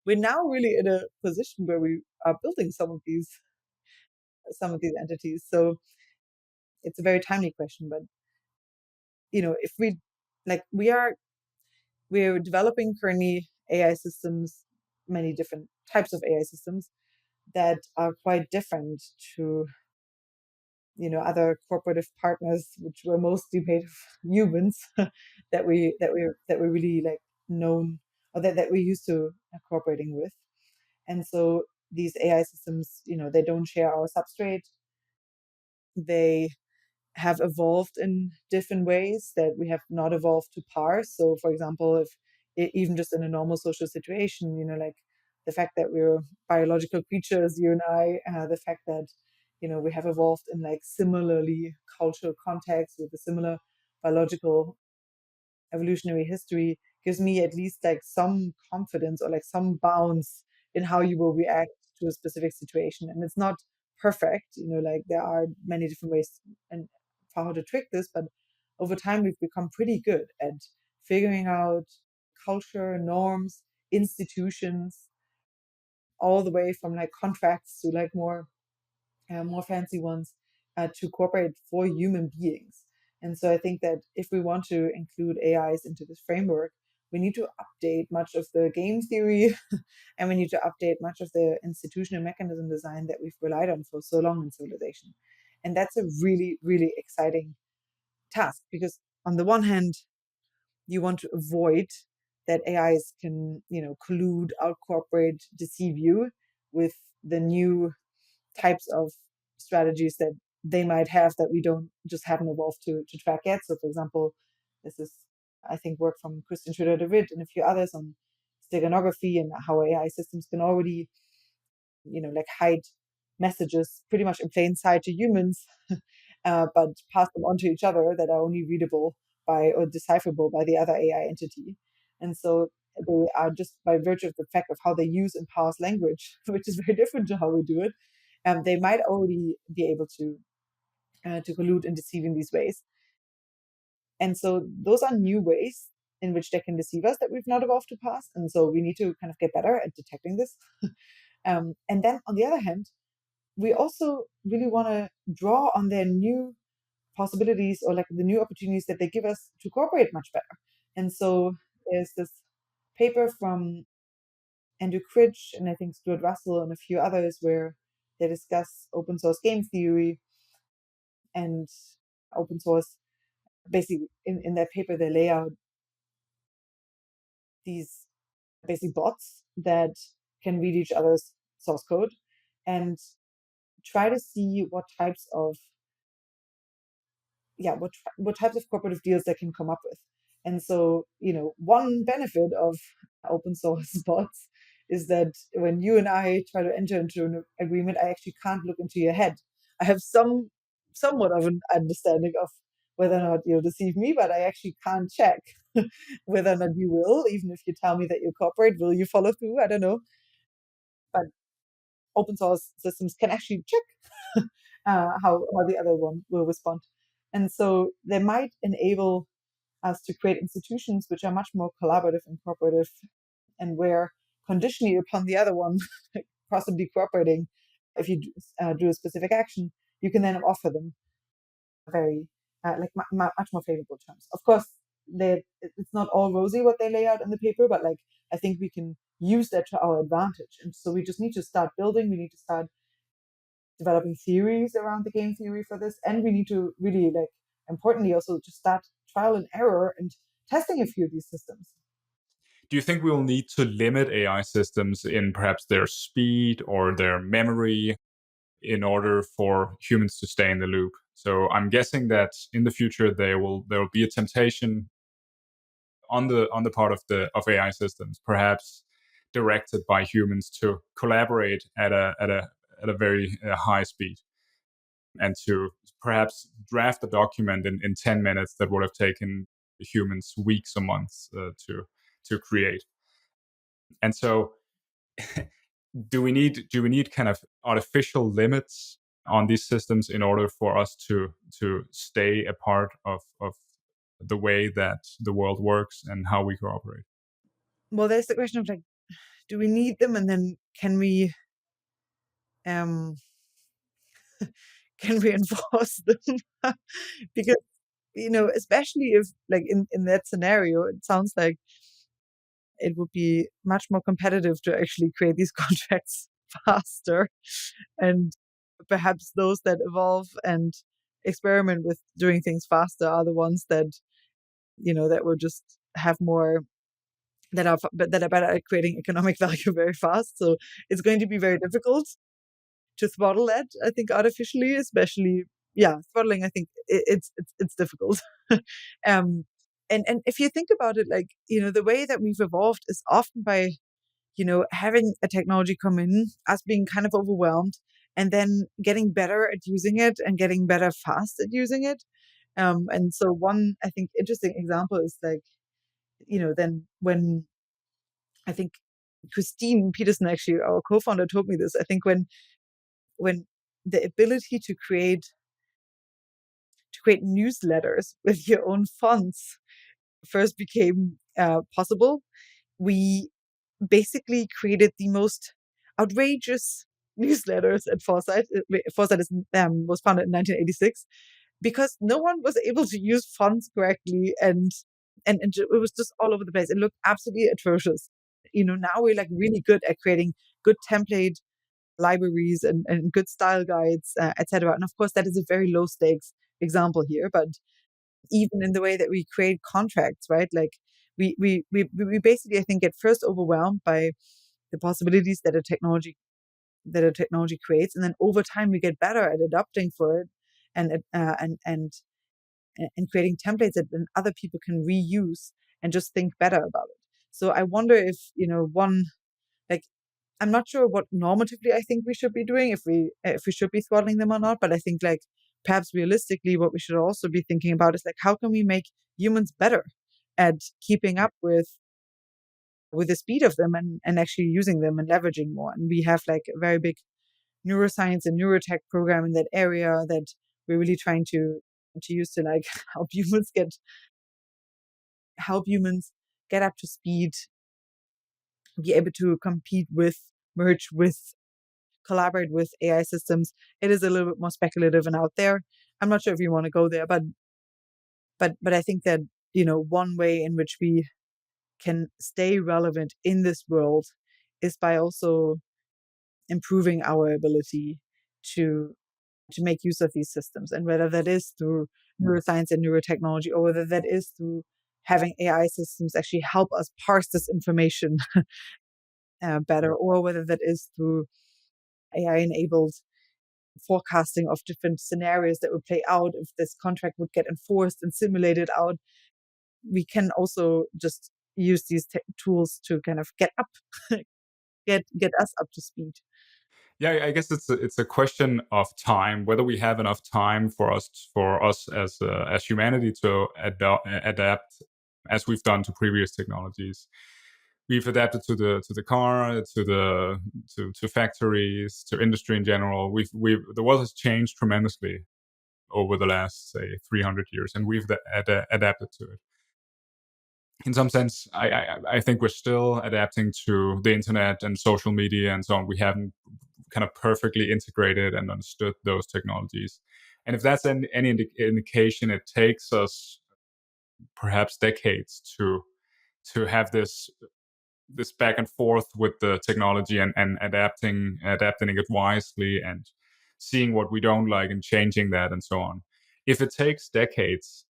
we're now really in a position where we are building some of these entities. So it's a very timely question. But if we like, we're developing currently AI systems, many different types of AI systems that are quite different to other cooperative partners, which were mostly made of humans that we really like known, or that we're used to cooperating with. And so these AI systems, they don't share our substrate. They have evolved in different ways that we have not evolved to parse. So, for example, if even just in a normal social situation, like the fact that we're biological creatures, you and I, the fact that we have evolved in like similarly cultural contexts with a similar biological evolutionary history gives me at least like some confidence or like some bounds in how you will react to a specific situation. And it's not perfect, like there are many different ways and for how to trick this, but over time we've become pretty good at figuring out culture, norms, institutions, all the way from like contracts to like more fancy ones to cooperate for human beings. And so I think that if we want to include AIs into this framework, we need to update much of the game theory and we need to update much of the institutional mechanism design that we've relied on for so long in civilization. And that's a really, really exciting task because on the one hand, you want to avoid that AIs can, collude, outcooperate, deceive you with the new types of strategies that they might have that we don't just haven't evolved to track yet. So, for example, this is, I think, work from Christian Schroeder-David and a few others on steganography and how AI systems can already, like hide messages pretty much in plain sight to humans, but pass them on to each other that are only readable by or decipherable by the other AI entity. And so they are just by virtue of the fact of how they use and parse language, which is very different to how we do it, they might already be able to collude and deceive in these ways. And so those are new ways in which they can deceive us that we've not evolved to pass. And so we need to kind of get better at detecting this. And then on the other hand, we also really want to draw on their new possibilities or like the new opportunities that they give us to cooperate much better. And so there's this paper from Andrew Critch and I think Stuart Russell and a few others where they discuss open source game theory and open source. Basically, in that paper, they lay out these basic bots that can read each other's source code and try to see what types of what types of cooperative deals they can come up with. And so, one benefit of open source bots is that when you and I try to enter into an agreement, I actually can't look into your head. I have somewhat of an understanding of whether or not you'll deceive me, but I actually can't check whether or not you will, even if you tell me that you cooperate, will you follow through? I don't know. But open source systems can actually check how the other one will respond. And so they might enable us to create institutions which are much more collaborative and cooperative and where conditionally upon the other one possibly cooperating. If you do a specific action, you can then offer them very like much more favorable terms. Of course, it's not all rosy what they lay out in the paper, but like I think we can use that to our advantage. And so we just need to start building. We need to start developing theories around the game theory for this, and we need to really like importantly also just start trial and error and testing a few of these systems. Do you think we will need to limit AI systems in perhaps their speed or their memory in order for humans to stay in the loop? So I'm guessing that in the future there will be a temptation on the part of AI systems, perhaps directed by humans, to collaborate at a very high speed, and to perhaps draft a document in 10 minutes that would have taken humans weeks or months to create. And so do we need kind of artificial limits on these systems in order for us to stay a part of the way that the world works and how we cooperate? Well, there's the question of like, do we need them, and then um can we enforce them? Because especially if like in that scenario, it sounds like it would be much more competitive to actually create these contracts faster, and perhaps those that evolve and experiment with doing things faster are the ones that that will just have more, that are better at creating economic value very fast. So it's going to be very difficult to throttle that, I think, artificially, especially. Yeah, throttling, I think it's difficult. um and if you think about it, like, the way that we've evolved is often by having a technology come in, us being kind of overwhelmed, and then getting better at using it and getting better fast at using it. And so one, I think, interesting example is like, then when I think Christine Peterson, actually our co-founder, told me this. I think when the ability to create newsletters with your own fonts first became possible, we basically created the most outrageous newsletters at Foresight. Foresight was founded in 1986 because no one was able to use fonts correctly, and it was just all over the place. It looked absolutely atrocious. Now we're like really good at creating good template libraries and good style guides, etc. And of course, that is a very low stakes example here, but even in the way that we create contracts, right? Like we basically, I think, get first overwhelmed by the possibilities that a technology creates, and then over time we get better at adapting for it, and and creating templates that then other people can reuse and just think better about it. So I wonder if one, like, I'm not sure what normatively I think we should be doing, if we should be throttling them or not, but I think, like, perhaps realistically what we should also be thinking about is like, how can we make humans better at keeping up with the speed of them, and actually using them and leveraging more. And we have like a very big neuroscience and neurotech program in that area that we're really trying to use to like help humans get up to speed, be able to compete with, merge with, collaborate with AI systems. It is a little bit more speculative and out there. I'm not sure if you want to go there, but I think that one way in which we can stay relevant in this world is by also improving our ability to make use of these systems, and whether that is through neuroscience and neurotechnology, or whether that is through having AI systems actually help us parse this information better, or whether that is through AI enabled forecasting of different scenarios that would play out if this contract would get enforced and simulated out. We can also just use these tools to kind of get us up to speed. Yeah, I guess it's a question of time, whether we have enough time for us as humanity to adapt as we've done to previous technologies. We've adapted to the car, to factories, to industry in general. The world has changed tremendously over the last, say, 300 years, and we've adapted to it. in some sense, I think we're still adapting to the internet and social media and so on. We haven't kind of perfectly integrated and understood those technologies. And if that's any indication, it takes us perhaps decades to have this back and forth with the technology, and adapting it wisely, and seeing what we don't like and changing that and so on. If it takes decades,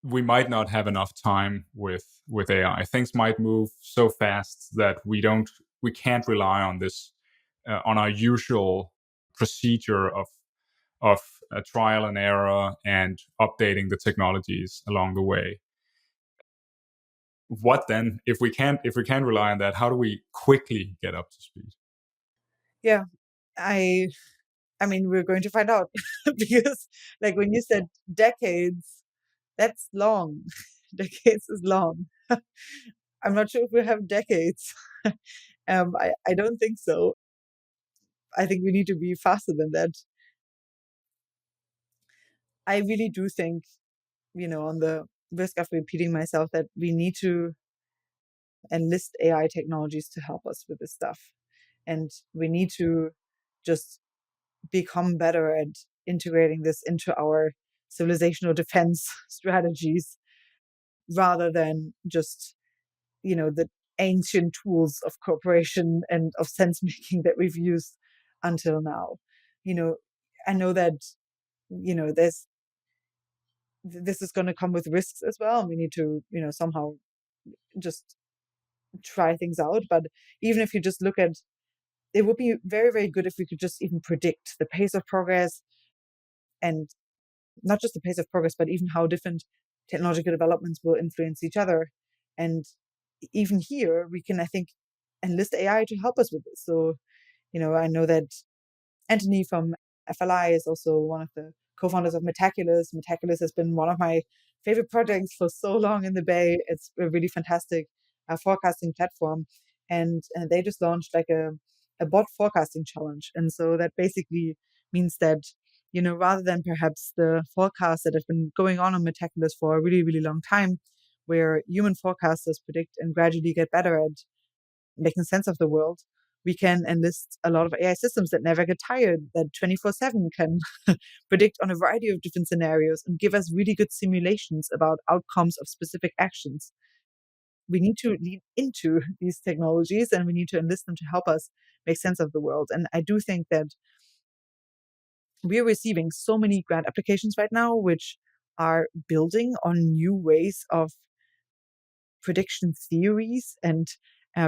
we might not have enough time with AI. Things might move so fast that we can't rely on this on our usual procedure of trial and error and updating the technologies along the way. What then? If we can't rely on that, how do we quickly get up to speed? Yeah, I I mean, we're going to find out because, like, when you said decades, that's long. Decades is long. I'm not sure if we have decades. I don't think so. I think we need to be faster than that. I really do think, on the risk of repeating myself, that we need to enlist AI technologies to help us with this stuff. And we need to just become better at integrating this into our civilizational defense strategies rather than just, the ancient tools of cooperation and of sense making that we've used until now. You know, I know that, this is going to come with risks as well. We need to, somehow just try things out. But even if you just look at, it would be very, very good if we could just even predict the pace of progress, and not just the pace of progress, but even how different technological developments will influence each other. And even here, we can, I think, enlist AI to help us with this. So, I know that Anthony from FLI is also one of the co-founders of Metaculus. Metaculus has been one of my favorite projects for so long in the Bay. It's a really fantastic forecasting platform, and they just launched like a bot forecasting challenge. And so that basically means that, rather than perhaps the forecasts that have been going on Metaculus for a really, really long time, where human forecasters predict and gradually get better at making sense of the world, we can enlist a lot of AI systems that never get tired, that 24/7 can predict on a variety of different scenarios and give us really good simulations about outcomes of specific actions. We need to lean into these technologies, and we need to enlist them to help us make sense of the world. And I do think that we're receiving so many grant applications right now, which are building on new ways of prediction theories, and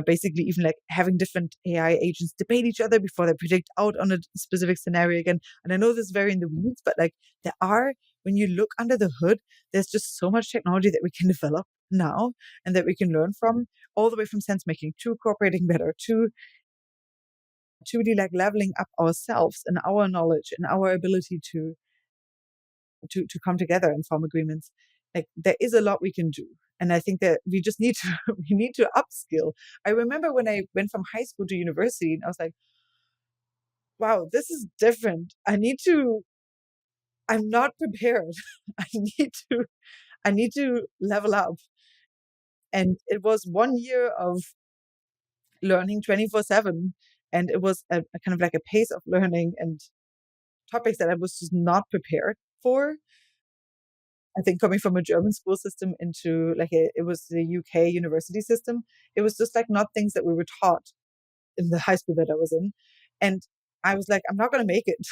basically even like having different AI agents debate each other before they predict out on a specific scenario again. And I know this is very in the weeds, but like there are, when you look under the hood, there's just so much technology that we can develop now and that we can learn from, all the way from sense making to cooperating better to really like leveling up ourselves and our knowledge and our ability to come together and form agreements. Like there is a lot we can do. And I think that we just need to we need to upskill. I remember when I went from high school to university, and I was like, wow, this is different. I'm not prepared. I need to I need to level up. And it was 1 year of learning 24/7. And it was a kind of like a pace of learning and topics that I was just not prepared for. I think coming from a German school system into like it was the UK university system, it was just like not things that we were taught in the high school that I was in. And I was like, I'm not gonna make it.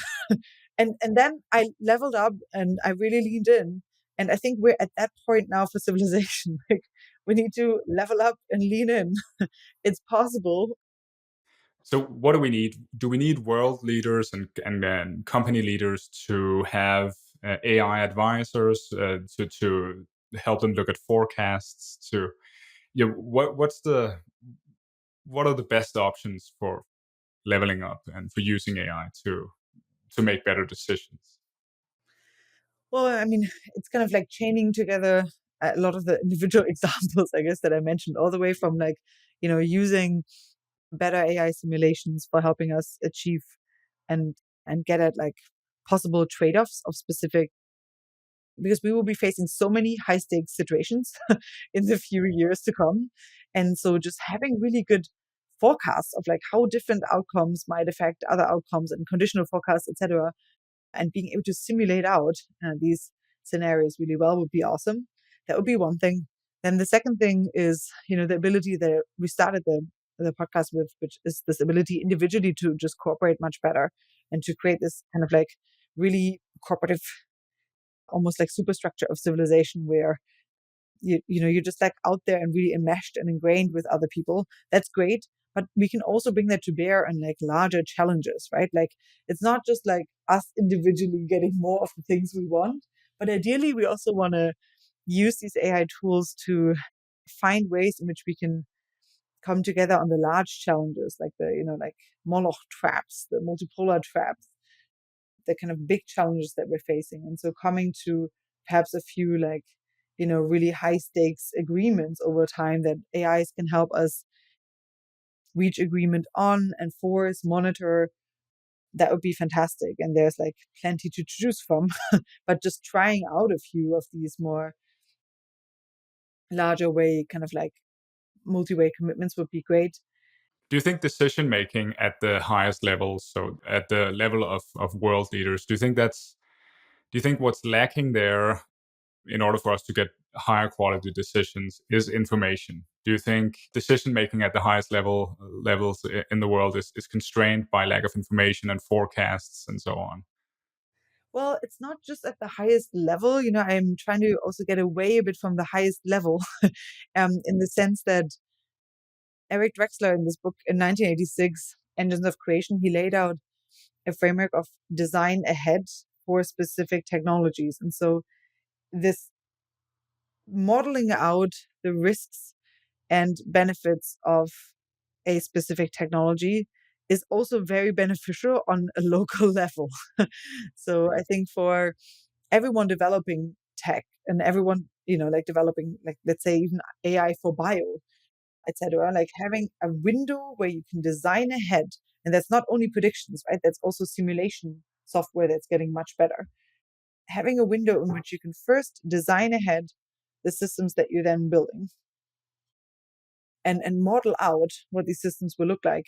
And then I leveled up and I really leaned in. And I think we're at that point now for civilization. Like we need to level up and lean in. It's possible. So, what do we need? Do we need world leaders and company leaders to have AI advisors to help them look at forecasts? To what are the best options for leveling up and for using AI to make better decisions? Well, I mean, it's kind of like chaining together a lot of the individual examples, I guess, that I mentioned, all the way from like, using better AI simulations for helping us achieve and get at like possible trade-offs of specific because we will be facing so many high stakes situations in the few years to come. And so just having really good forecasts of like how different outcomes might affect other outcomes and conditional forecasts, etc., and being able to simulate out these scenarios really well would be awesome. That would be one thing. Then the second thing is, the ability that we started the podcast with, which is this ability individually to just cooperate much better and to create this kind of like really cooperative, almost like superstructure of civilization where you're just like out there and really enmeshed and ingrained with other people. That's great, but we can also bring that to bear on like larger challenges, right? Like it's not just like us individually getting more of the things we want, but ideally we also want to use these AI tools to find ways in which we can come together on the large challenges, like like Moloch traps, the multipolar traps, the kind of big challenges that we're facing. And so coming to perhaps a few like, really high stakes agreements over time that AIs can help us reach agreement on, enforce, monitor, that would be fantastic. And there's like plenty to choose from, but just trying out a few of these more larger way, kind of like multi-way commitments would be great. Do you think decision making at the highest levels, so at the level of world leaders, do you think what's lacking there in order for us to get higher quality decisions is information? Do you think decision making at the highest levels in the world is constrained by lack of information and forecasts and so on? Well, it's not just at the highest level. I'm trying to also get away a bit from the highest level, in the sense that Eric Drexler, in this book in 1986, Engines of Creation, he laid out a framework of design ahead for specific technologies. And so this modeling out the risks and benefits of a specific technology is also very beneficial on a local level. So I think for everyone developing tech and everyone, like developing, like let's say even AI for bio, etc., like having a window where you can design ahead, and that's not only predictions, right? That's also simulation software that's getting much better. Having a window in which you can first design ahead the systems that you're then building and model out what these systems will look like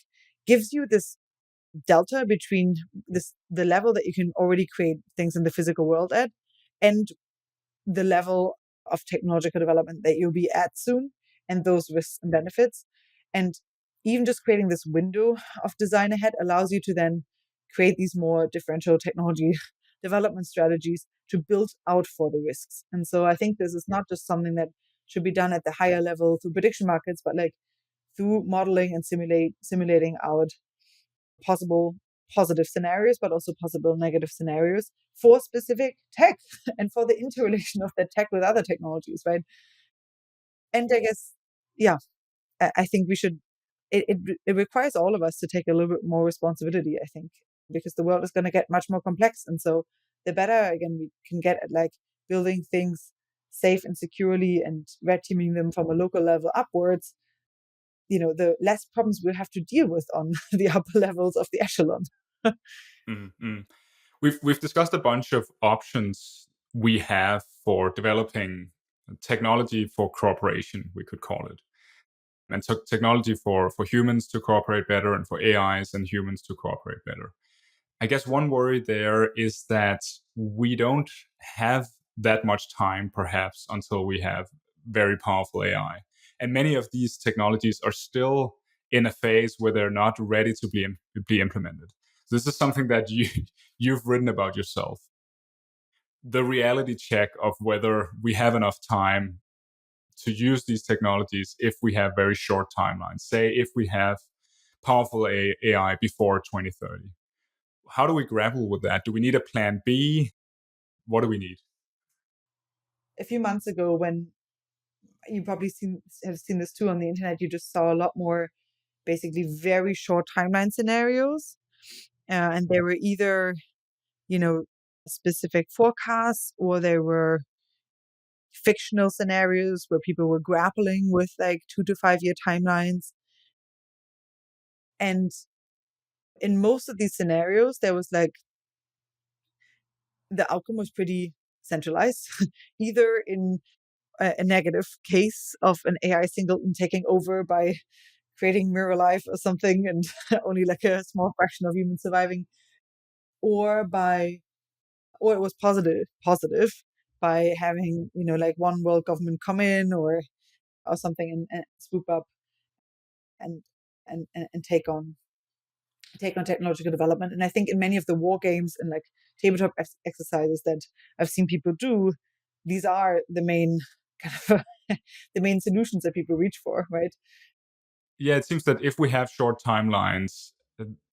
gives you this delta between the level that you can already create things in the physical world at and the level of technological development that you'll be at soon, and those risks and benefits. And even just creating this window of design ahead allows you to then create these more differential technology development strategies to build out for the risks. And so I think this is not just something that should be done at the higher level through prediction markets, but like through modeling and simulating out possible positive scenarios, but also possible negative scenarios for specific tech and for the interrelation of that tech with other technologies, right? And I guess, yeah, I think we should. It requires all of us to take a little bit more responsibility, I think, because the world is going to get much more complex, and so the better again we can get at like building things safe and securely and red teaming them from a local level upwards, the less problems we'll have to deal with on the upper levels of the echelon. Mm-hmm. We've discussed a bunch of options we have for developing technology for cooperation, we could call it, and so technology for humans to cooperate better and for AIs and humans to cooperate better. I guess one worry there is that we don't have that much time, perhaps, until we have very powerful AI. And many of these technologies are still in a phase where they're not ready to be implemented. So this is something that you've written about yourself. The reality check of whether we have enough time to use these technologies if we have very short timelines. Say if we have powerful AI before 2030. How do we grapple with that? Do we need a plan B? What do we need? A few months ago, when you probably have seen this too on the internet, you just saw a lot more basically very short timeline scenarios, and they were either specific forecasts, or they were fictional scenarios where people were grappling with like 2 to 5 year timelines. And in most of these scenarios, there was like the outcome was pretty centralized, either in a negative case of an AI singleton taking over by creating mirror life or something and only like a small fraction of humans surviving, or by or it was positive by having, like one world government come in or something and swoop up and and take on technological development. And I think in many of the war games and like tabletop exercises that I've seen people do, these are the main kind of the main solutions that people reach for, right? Yeah, it seems that if we have short timelines,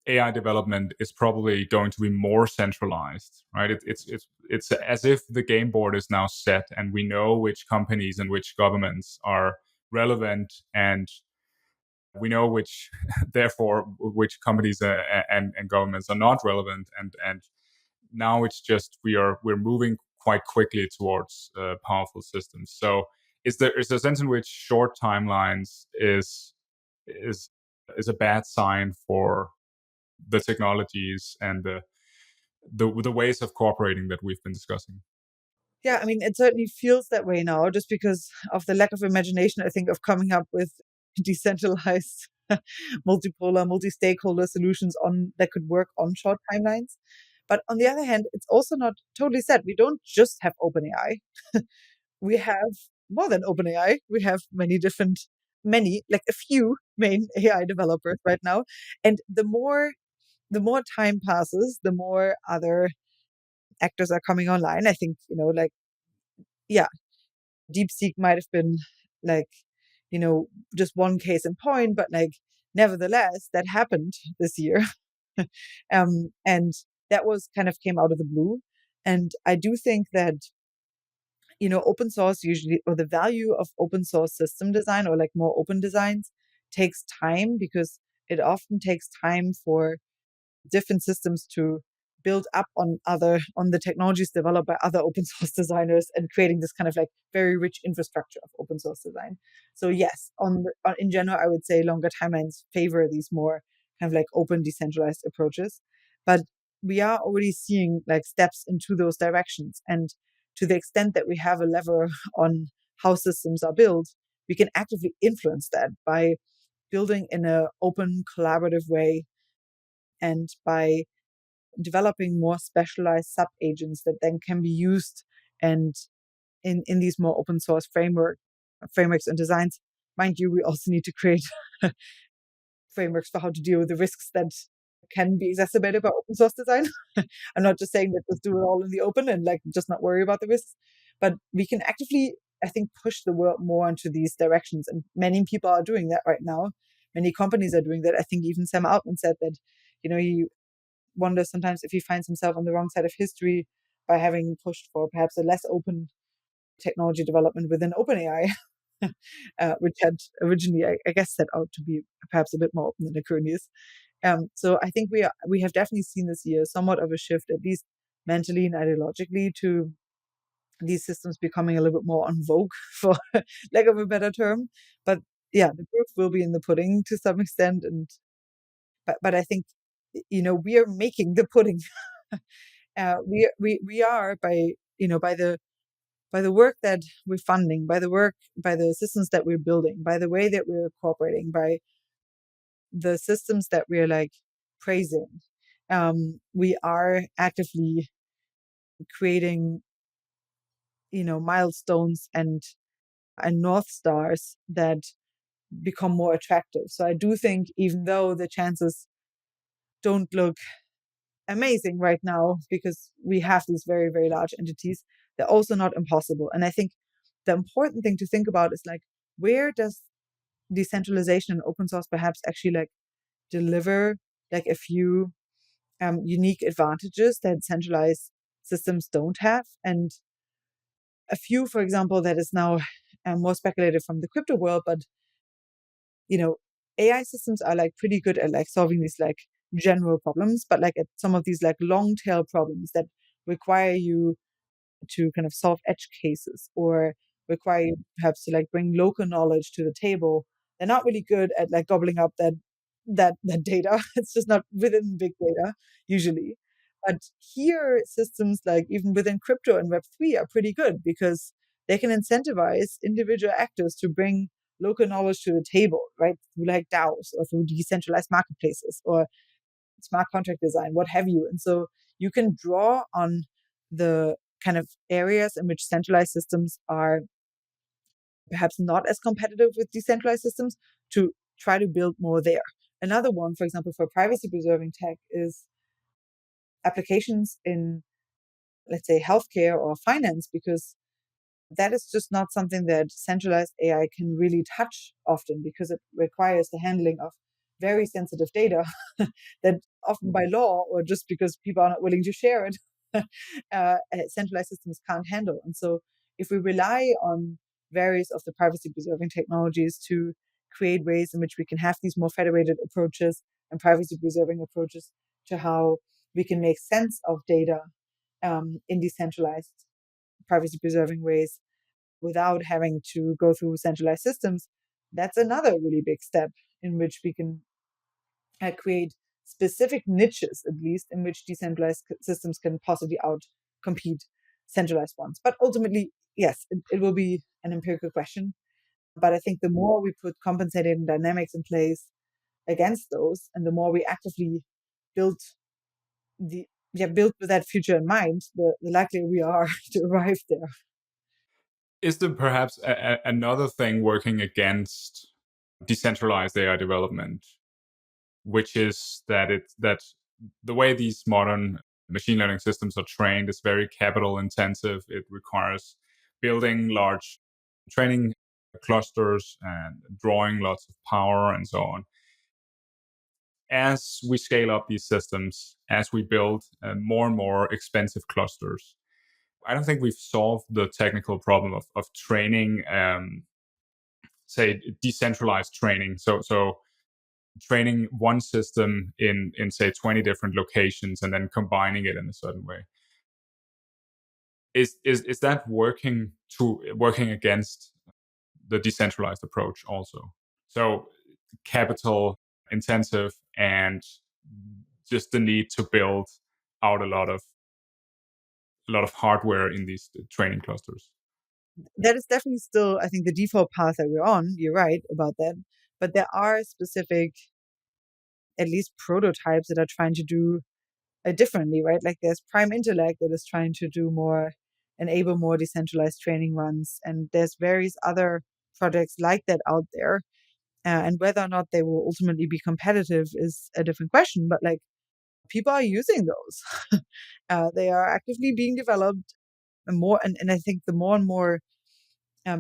AI development is probably going to be more centralized, right? It's as if the game board is now set, and we know which companies and which governments are relevant, and we know which, therefore, which companies and governments are not relevant, and now it's just we're moving quite quickly towards powerful systems. So is there a sense in which short timelines is is a bad sign for the technologies and the ways of cooperating that we've been discussing? Yeah, I mean, it certainly feels that way now, just because of the lack of imagination, I think, of coming up with decentralized, multipolar, multi-stakeholder solutions on that could work on short timelines. But on the other hand, it's also not totally sad. We don't just have OpenAI. We have more than OpenAI. We have many, like a few main AI developers right now. And the more time passes, the more other actors are coming online. I think, like, yeah, DeepSeek might have been like, just one case in point, but like nevertheless, that happened this year. And that was kind of came out of the blue. And I do think that, open source usually, or the value of open source system design or like more open designs takes time, because it often takes time for different systems to build up on the technologies developed by other open source designers, and creating this kind of like very rich infrastructure of open source design. So yes, in general, I would say longer timelines favor these more kind of like open decentralized approaches, but we are already seeing like steps into those directions. And to the extent that we have a lever on how systems are built, we can actively influence that by building in an open collaborative way, and by developing more specialized sub agents that then can be used and in these more open source frameworks and designs. Mind you, we also need to create frameworks for how to deal with the risks that can be exacerbated by open source design. I'm not just saying that just do it all in the open and like just not worry about the risks, but we can actively, I think, push the world more into these directions. And many people are doing that right now. Many companies are doing that. I think even Sam Altman said that, he wonders sometimes if he finds himself on the wrong side of history by having pushed for perhaps a less open technology development within OpenAI, which had originally, I guess, set out to be perhaps a bit more open than it currently is. So I think we have definitely seen this year somewhat of a shift, at least mentally and ideologically, to these systems becoming a little bit more on vogue, for lack of a better term. But yeah, the proof will be in the pudding to some extent, and but I think, we are making the pudding. We are by, by the work that we're funding, by the systems that we're building, by the way that we're cooperating, by the systems that we're like praising. We are actively creating, milestones and north stars that become more attractive. So I do think, even though the chances don't look amazing right now because we have these very, very large entities, they're also not impossible. And I think the important thing to think about is like, where does decentralization and open source perhaps actually like deliver like a few unique advantages that centralized systems don't have? And a few, for example, that is now more speculative from the crypto world, but you know, AI systems are like pretty good at like solving these like general problems, but like at some of these like long tail problems that require you to kind of solve edge cases, or require you perhaps to like bring local knowledge to the table. They're not really good at like gobbling up that data. It's just not within big data usually. But here, systems like even within crypto and Web3 are pretty good because they can incentivize individual actors to bring local knowledge to the table, right? Through like DAOs or through decentralized marketplaces or smart contract design, what have you. And so you can draw on the kind of areas in which centralized systems are perhaps not as competitive with decentralized systems to try to build more there. Another one, for example, for privacy preserving tech is applications in, let's say, healthcare or finance, because that is just not something that centralized AI can really touch often because it requires the handling of very sensitive data that often by law or just because people are not willing to share it, centralized systems can't handle. And so if we rely on various of the privacy preserving technologies to create ways in which we can have these more federated approaches and privacy preserving approaches to how we can make sense of data in decentralized privacy preserving ways without having to go through centralized systems, that's another really big step in which we can create specific niches, at least, in which decentralized systems can possibly out compete centralized ones. But ultimately, yes, it will be an empirical question. But I think the more we put compensating dynamics in place against those, and the more we actively build the build with that future in mind, the likelier we are to arrive there. Is there perhaps another thing working against decentralized AI development, which is that the way these modern machine learning systems are trained is very capital intensive. It requires building large training clusters and drawing lots of power and so on. As we scale up these systems, as we build more and more expensive clusters, I don't think we've solved the technical problem of training, say, decentralized training. So training one system in say 20 different locations and then combining it in a certain way. Is that working against the decentralized approach also? So capital intensive and just the need to build out a lot of hardware in these training clusters. That is definitely still, I think, the default path that we're on. You're right about that. But there are specific, at least prototypes that are trying to do it differently, right? Like there's Prime Intellect that is trying to do more, enable more decentralized training runs. And there's various other projects like that out there. And whether or not they will ultimately be competitive is a different question. But like people are using those. They are actively being developed and more. And I think the more and more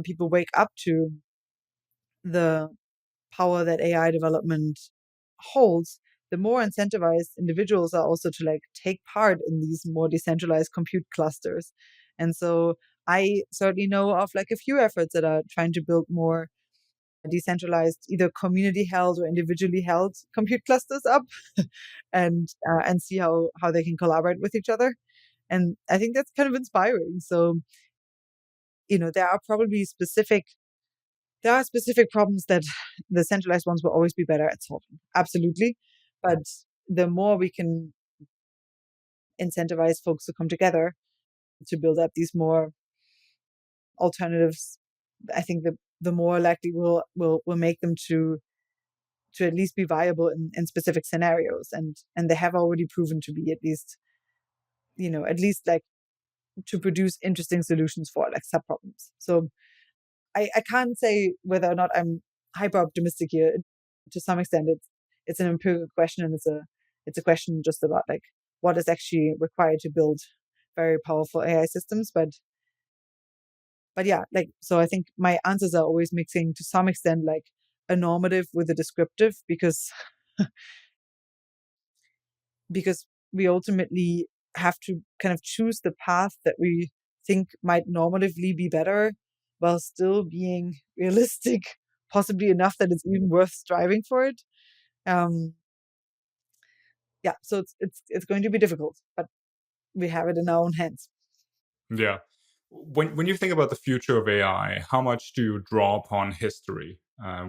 people wake up to the power that AI development holds, the more incentivized individuals are also to like take part in these more decentralized compute clusters. And so I certainly know of like a few efforts that are trying to build more decentralized, either community held or individually held compute clusters up, and see how they can collaborate with each other. And I think that's kind of inspiring. So there are probably specific problems that the centralized ones will always be better at solving. Absolutely. But the more we can incentivize folks to come together to build up these more alternatives, I think the more likely we'll make them to at least be viable in specific scenarios. And they have already proven to be at least like to produce interesting solutions for like sub problems. So I can't say whether or not I'm hyper optimistic here. To some extent, it's an empirical question, and it's a question just about like what is actually required to build very powerful AI systems. But yeah, like so I think my answers are always mixing to some extent like a normative with a descriptive because we ultimately have to kind of choose the path that we think might normatively be better while still being realistic, possibly enough that it's even worth striving for it. Um, yeah, so it's going to be difficult, but we have it in our own hands. Yeah. When you think about the future of AI, how much do you draw upon history?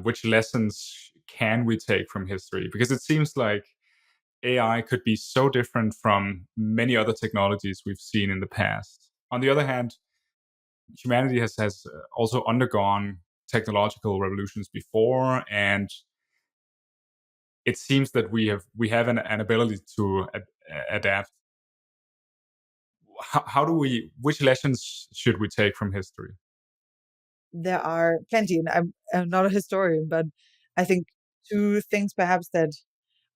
Which lessons can we take from history? Because it seems like AI could be so different from many other technologies we've seen in the past. On the other hand, humanity has also undergone technological revolutions before, and it seems that we have an ability to adapt. How do we? Which lessons should we take from history? There are plenty, and I'm not a historian, but I think two things perhaps that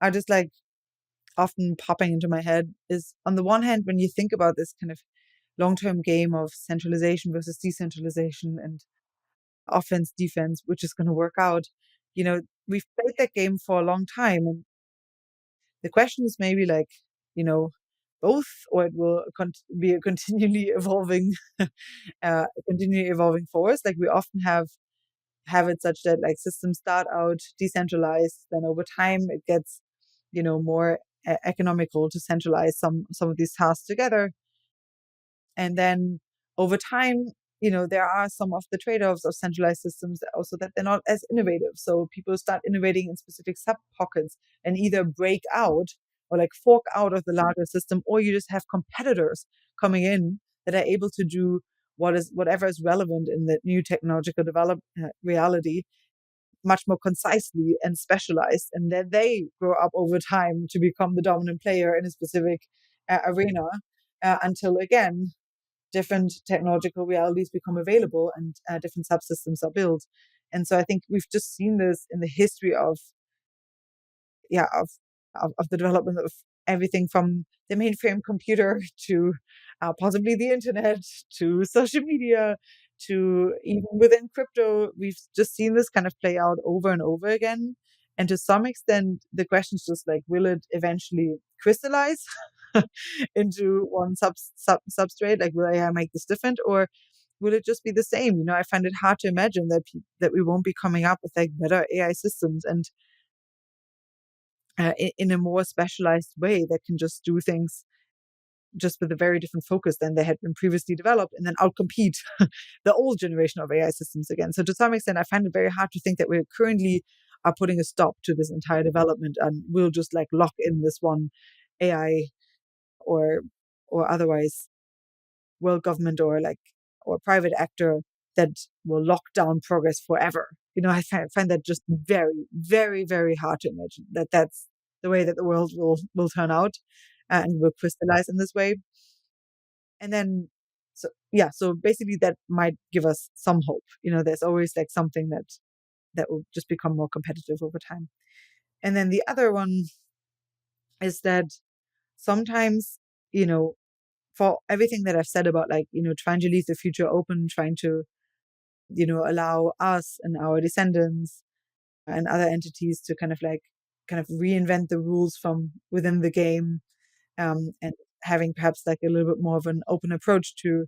are just like often popping into my head is, on the one hand, when you think about this kind of long-term game of centralization versus decentralization and offense defense, which is going to work out, we've played that game for a long time, and the question is maybe like, you know both, or it will be a continually evolving force. Like, we often have it such that, like, systems start out decentralized, then over time it gets more economical to centralize some of these tasks together, and then over time, there are some of the trade-offs of centralized systems also, that they're not as innovative. So people start innovating in specific sub pockets and either break out or like fork out of the larger system, or you just have competitors coming in that are able to do whatever is relevant in the new technological reality much more concisely and specialized, and then they grow up over time to become the dominant player in a specific arena, until again different technological realities become available, and different subsystems are built. And so I think we've just seen this in the history of yeah of the development of everything from the mainframe computer to possibly the internet to social media to even within crypto. We've just seen this kind of play out over and over again, and to some extent the question is just like, will it eventually crystallize into one substrate? Like, will AI make this different, or will it just be the same? I find it hard to imagine that we won't be coming up with like better AI systems, and in a more specialized way that can just do things just with a very different focus than they had been previously developed, and then outcompete the old generation of AI systems again. So to some extent, I find it very hard to think that we're currently are putting a stop to this entire development, and we'll just like lock in this one AI or otherwise world government or private actor that will lock down progress forever. I find that just very, very, very hard to imagine that that's the way that the world will turn out, and will crystallize in this way. And then, so yeah, so basically that might give us some hope. There's always like something that will just become more competitive over time. And then the other one is that sometimes, for everything that I've said about, like, trying to leave the future open, trying to, allow us and our descendants and other entities to kind of reinvent the rules from within the game, and having perhaps like a little bit more of an open approach to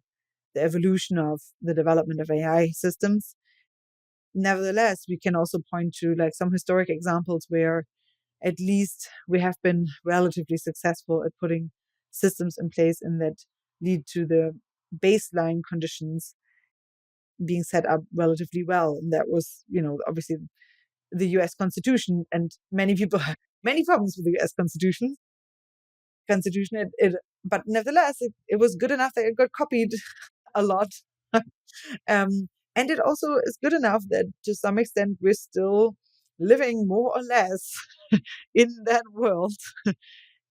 the evolution of the development of AI systems. Nevertheless, we can also point to like some historic examples where at least we have been relatively successful at putting systems in place and that lead to the baseline conditions being set up relatively well. And that was, obviously the US Constitution, and many people have many problems with the US Constitution. But nevertheless, it was good enough that it got copied a lot. And it also is good enough that to some extent we're still living more or less in that world.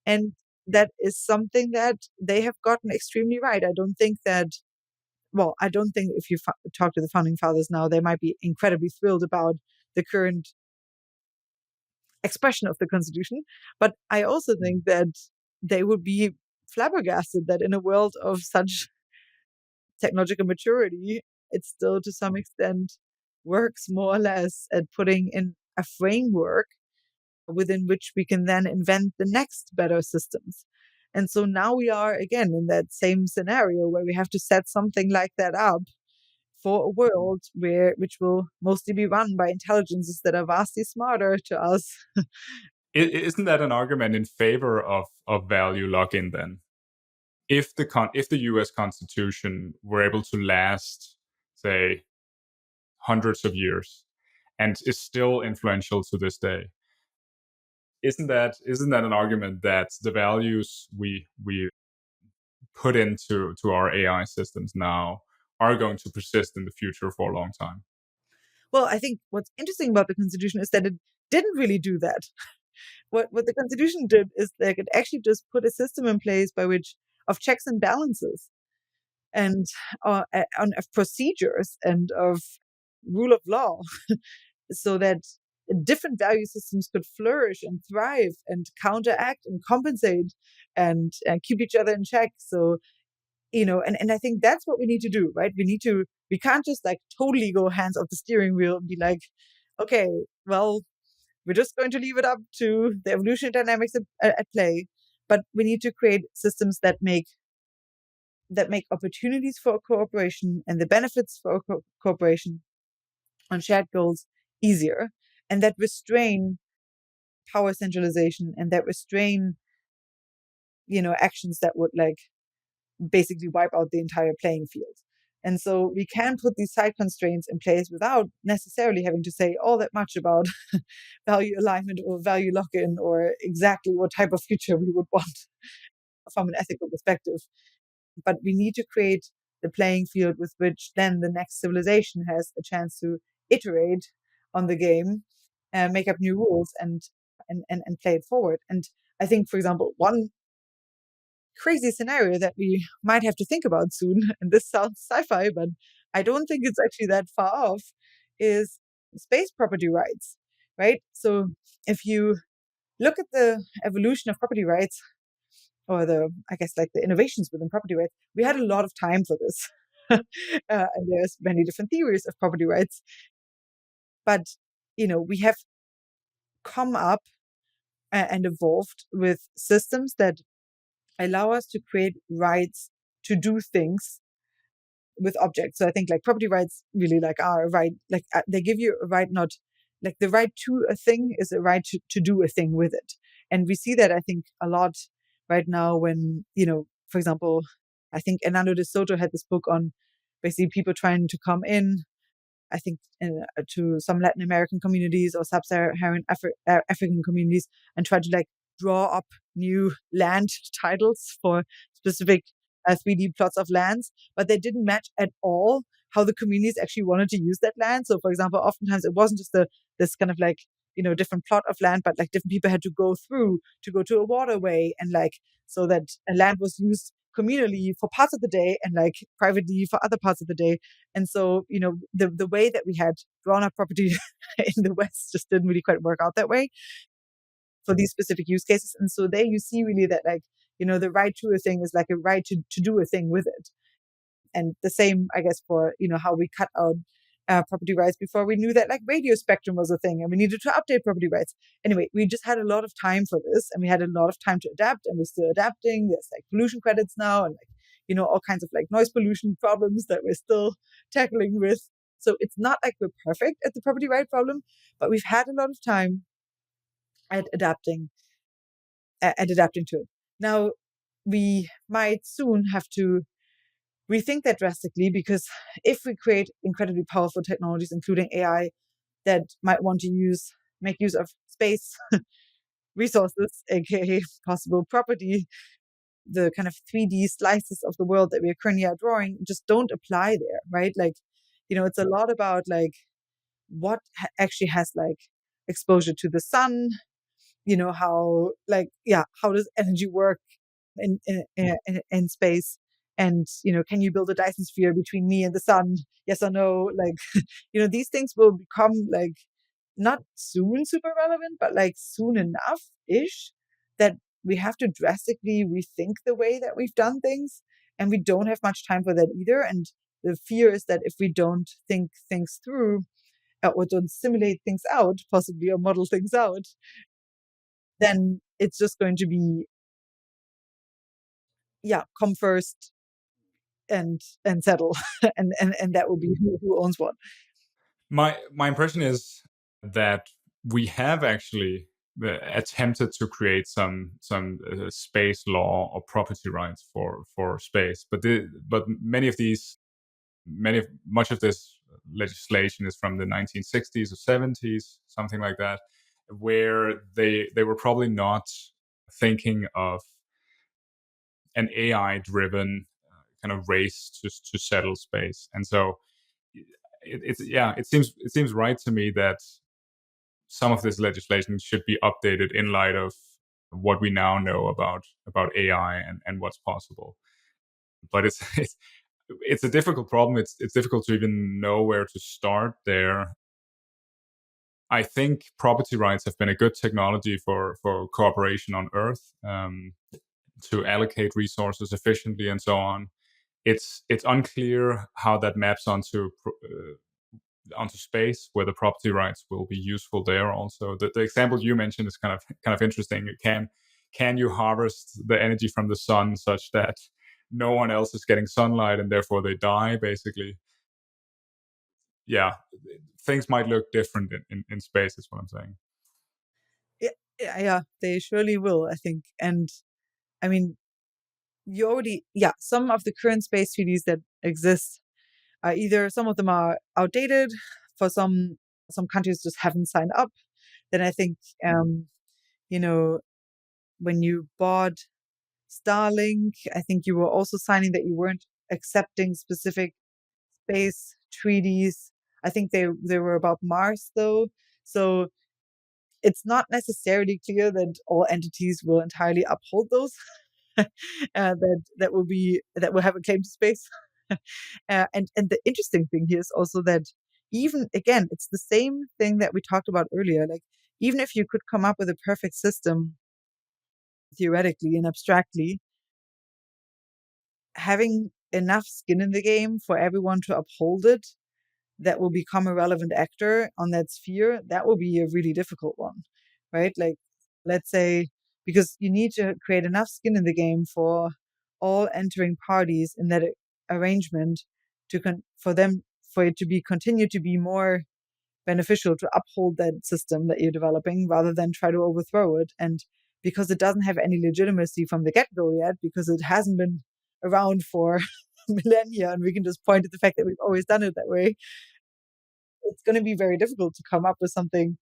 And that is something that they have gotten extremely right. I don't think if you talk to the founding fathers now, they might be incredibly thrilled about the current expression of the Constitution. But I also think that they would be flabbergasted that in a world of such technological maturity, it still to some extent works more or less at putting in a framework within which we can then invent the next better systems. And so now we are again in that same scenario where we have to set something like that up for a world which will mostly be run by intelligences that are vastly smarter to us. Isn't that an argument in favor of value lock-in then? If the U.S. Constitution were able to last, say, hundreds of years, and is still influential to this day, isn't that an argument that the values we put into our AI systems now are going to persist in the future for a long time? Well, I think what's interesting about the Constitution is that it didn't really do that. What the Constitution did is like it actually just put a system in place by which of checks and balances and of procedures and of rule of law, so that different value systems could flourish and thrive and counteract and compensate and keep each other in check. So and I think that's what we need to do, right? We can't just like totally go hands off the steering wheel and be like, okay, well, we're just going to leave it up to the evolutionary dynamics at play. But we need to create systems that make opportunities for cooperation and the benefits for cooperation on shared goals easier, and that restrain power centralization and that restrain actions that would like basically wipe out the entire playing field. And so we can put these side constraints in place without necessarily having to say all that much about value alignment or value lock-in or exactly what type of future we would want from an ethical perspective. But we need to create the playing field with which then the next civilization has a chance to iterate on the game and make up new rules and play it forward. And I think, for example, one crazy scenario that we might have to think about soon, and this sounds sci-fi, but I don't think it's actually that far off, is space property rights, right? So if you look at the evolution of property rights, or I guess, like the innovations within property rights, we had a lot of time for this. And there's many different theories of property rights. But, we have come up and evolved with systems that allow us to create rights to do things with objects. So I think like property rights really like are a right, like they give you a right, not like the right to a thing is a right to do a thing with it. And we see that I think a lot right now when, for example, I think Hernando de Soto had this book on basically people trying to come in, I think, to some Latin American communities or sub-Saharan African communities and try to like draw up new land titles for specific 3D plots of lands, but they didn't match at all how the communities actually wanted to use that land. So, for example, oftentimes it wasn't just this kind of like different plot of land, but like different people had to go through to go to a waterway and like so that a land was used communally for parts of the day and like privately for other parts of the day. And so, the way that we had drawn up property in the West just didn't really quite work out that way for these specific use cases. And so there you see really that like, the right to a thing is like a right to do a thing with it. And the same, I guess, for, how we cut out property rights before we knew that like radio spectrum was a thing and we needed to update property rights. Anyway, we just had a lot of time for this and we had a lot of time to adapt and we're still adapting. There's like pollution credits now and like, all kinds of like noise pollution problems that we're still tackling with. So it's not like we're perfect at the property right problem, but we've had a lot of time at adapting to it. Now, we might soon have to rethink that drastically because if we create incredibly powerful technologies, including AI, that might want to make use of space resources, aka possible property, the kind of 3D slices of the world that we currently are drawing just don't apply there, right? Like, it's a lot about like what actually has like exposure to the sun, how like how does energy work in space, and can you build a Dyson sphere between me and the sun, yes or no, like these things will become like not soon super relevant but like soon enough ish that we have to drastically rethink the way that we've done things, and we don't have much time for that either. And the fear is that if we don't think things through or don't simulate things out possibly or model things out, then it's just going to be come first and settle and that will be who owns what. My impression is that we have actually attempted to create some space law or property rights for space, but much of this legislation is from the 1960s or 70s, something like that, where they were probably not thinking of an AI driven kind of race to settle space. And so it seems right to me that some of this legislation should be updated in light of what we now know about AI and what's possible. But it's a difficult problem. It's difficult to even know where to start there. I think property rights have been a good technology for cooperation on Earth, to allocate resources efficiently and so on. It's unclear how that maps onto space, whether property rights will be useful there. Also, the example you mentioned is kind of interesting. Can you harvest the energy from the sun such that no one else is getting sunlight and therefore they die? Basically, yeah, things might look different in space. Is what I'm saying. Yeah, yeah, yeah, they surely will, I think. And I mean, you already, yeah, some of the current space treaties that exist are either some of them are outdated, for some countries just haven't signed up. Then I think, you know, when you bought Starlink, I think you were also signing that you weren't accepting specific space treaties. I think they were about Mars though. So it's not necessarily clear that all entities will entirely uphold those. That will have a claim to space. And the interesting thing here is also that, even again, it's the same thing that we talked about earlier. Like, even if you could come up with a perfect system theoretically and abstractly, having enough skin in the game for everyone to uphold it that will become a relevant actor on that sphere, that will be a really difficult one, right? Like, let's say, because you need to create enough skin in the game for all entering parties in that arrangement for it to be continue to be more beneficial to uphold that system that you're developing rather than try to overthrow it. And because it doesn't have any legitimacy from the get-go yet, because it hasn't been around for millennia, and we can just point at the fact that we've always done it that way, it's going to be very difficult to come up with something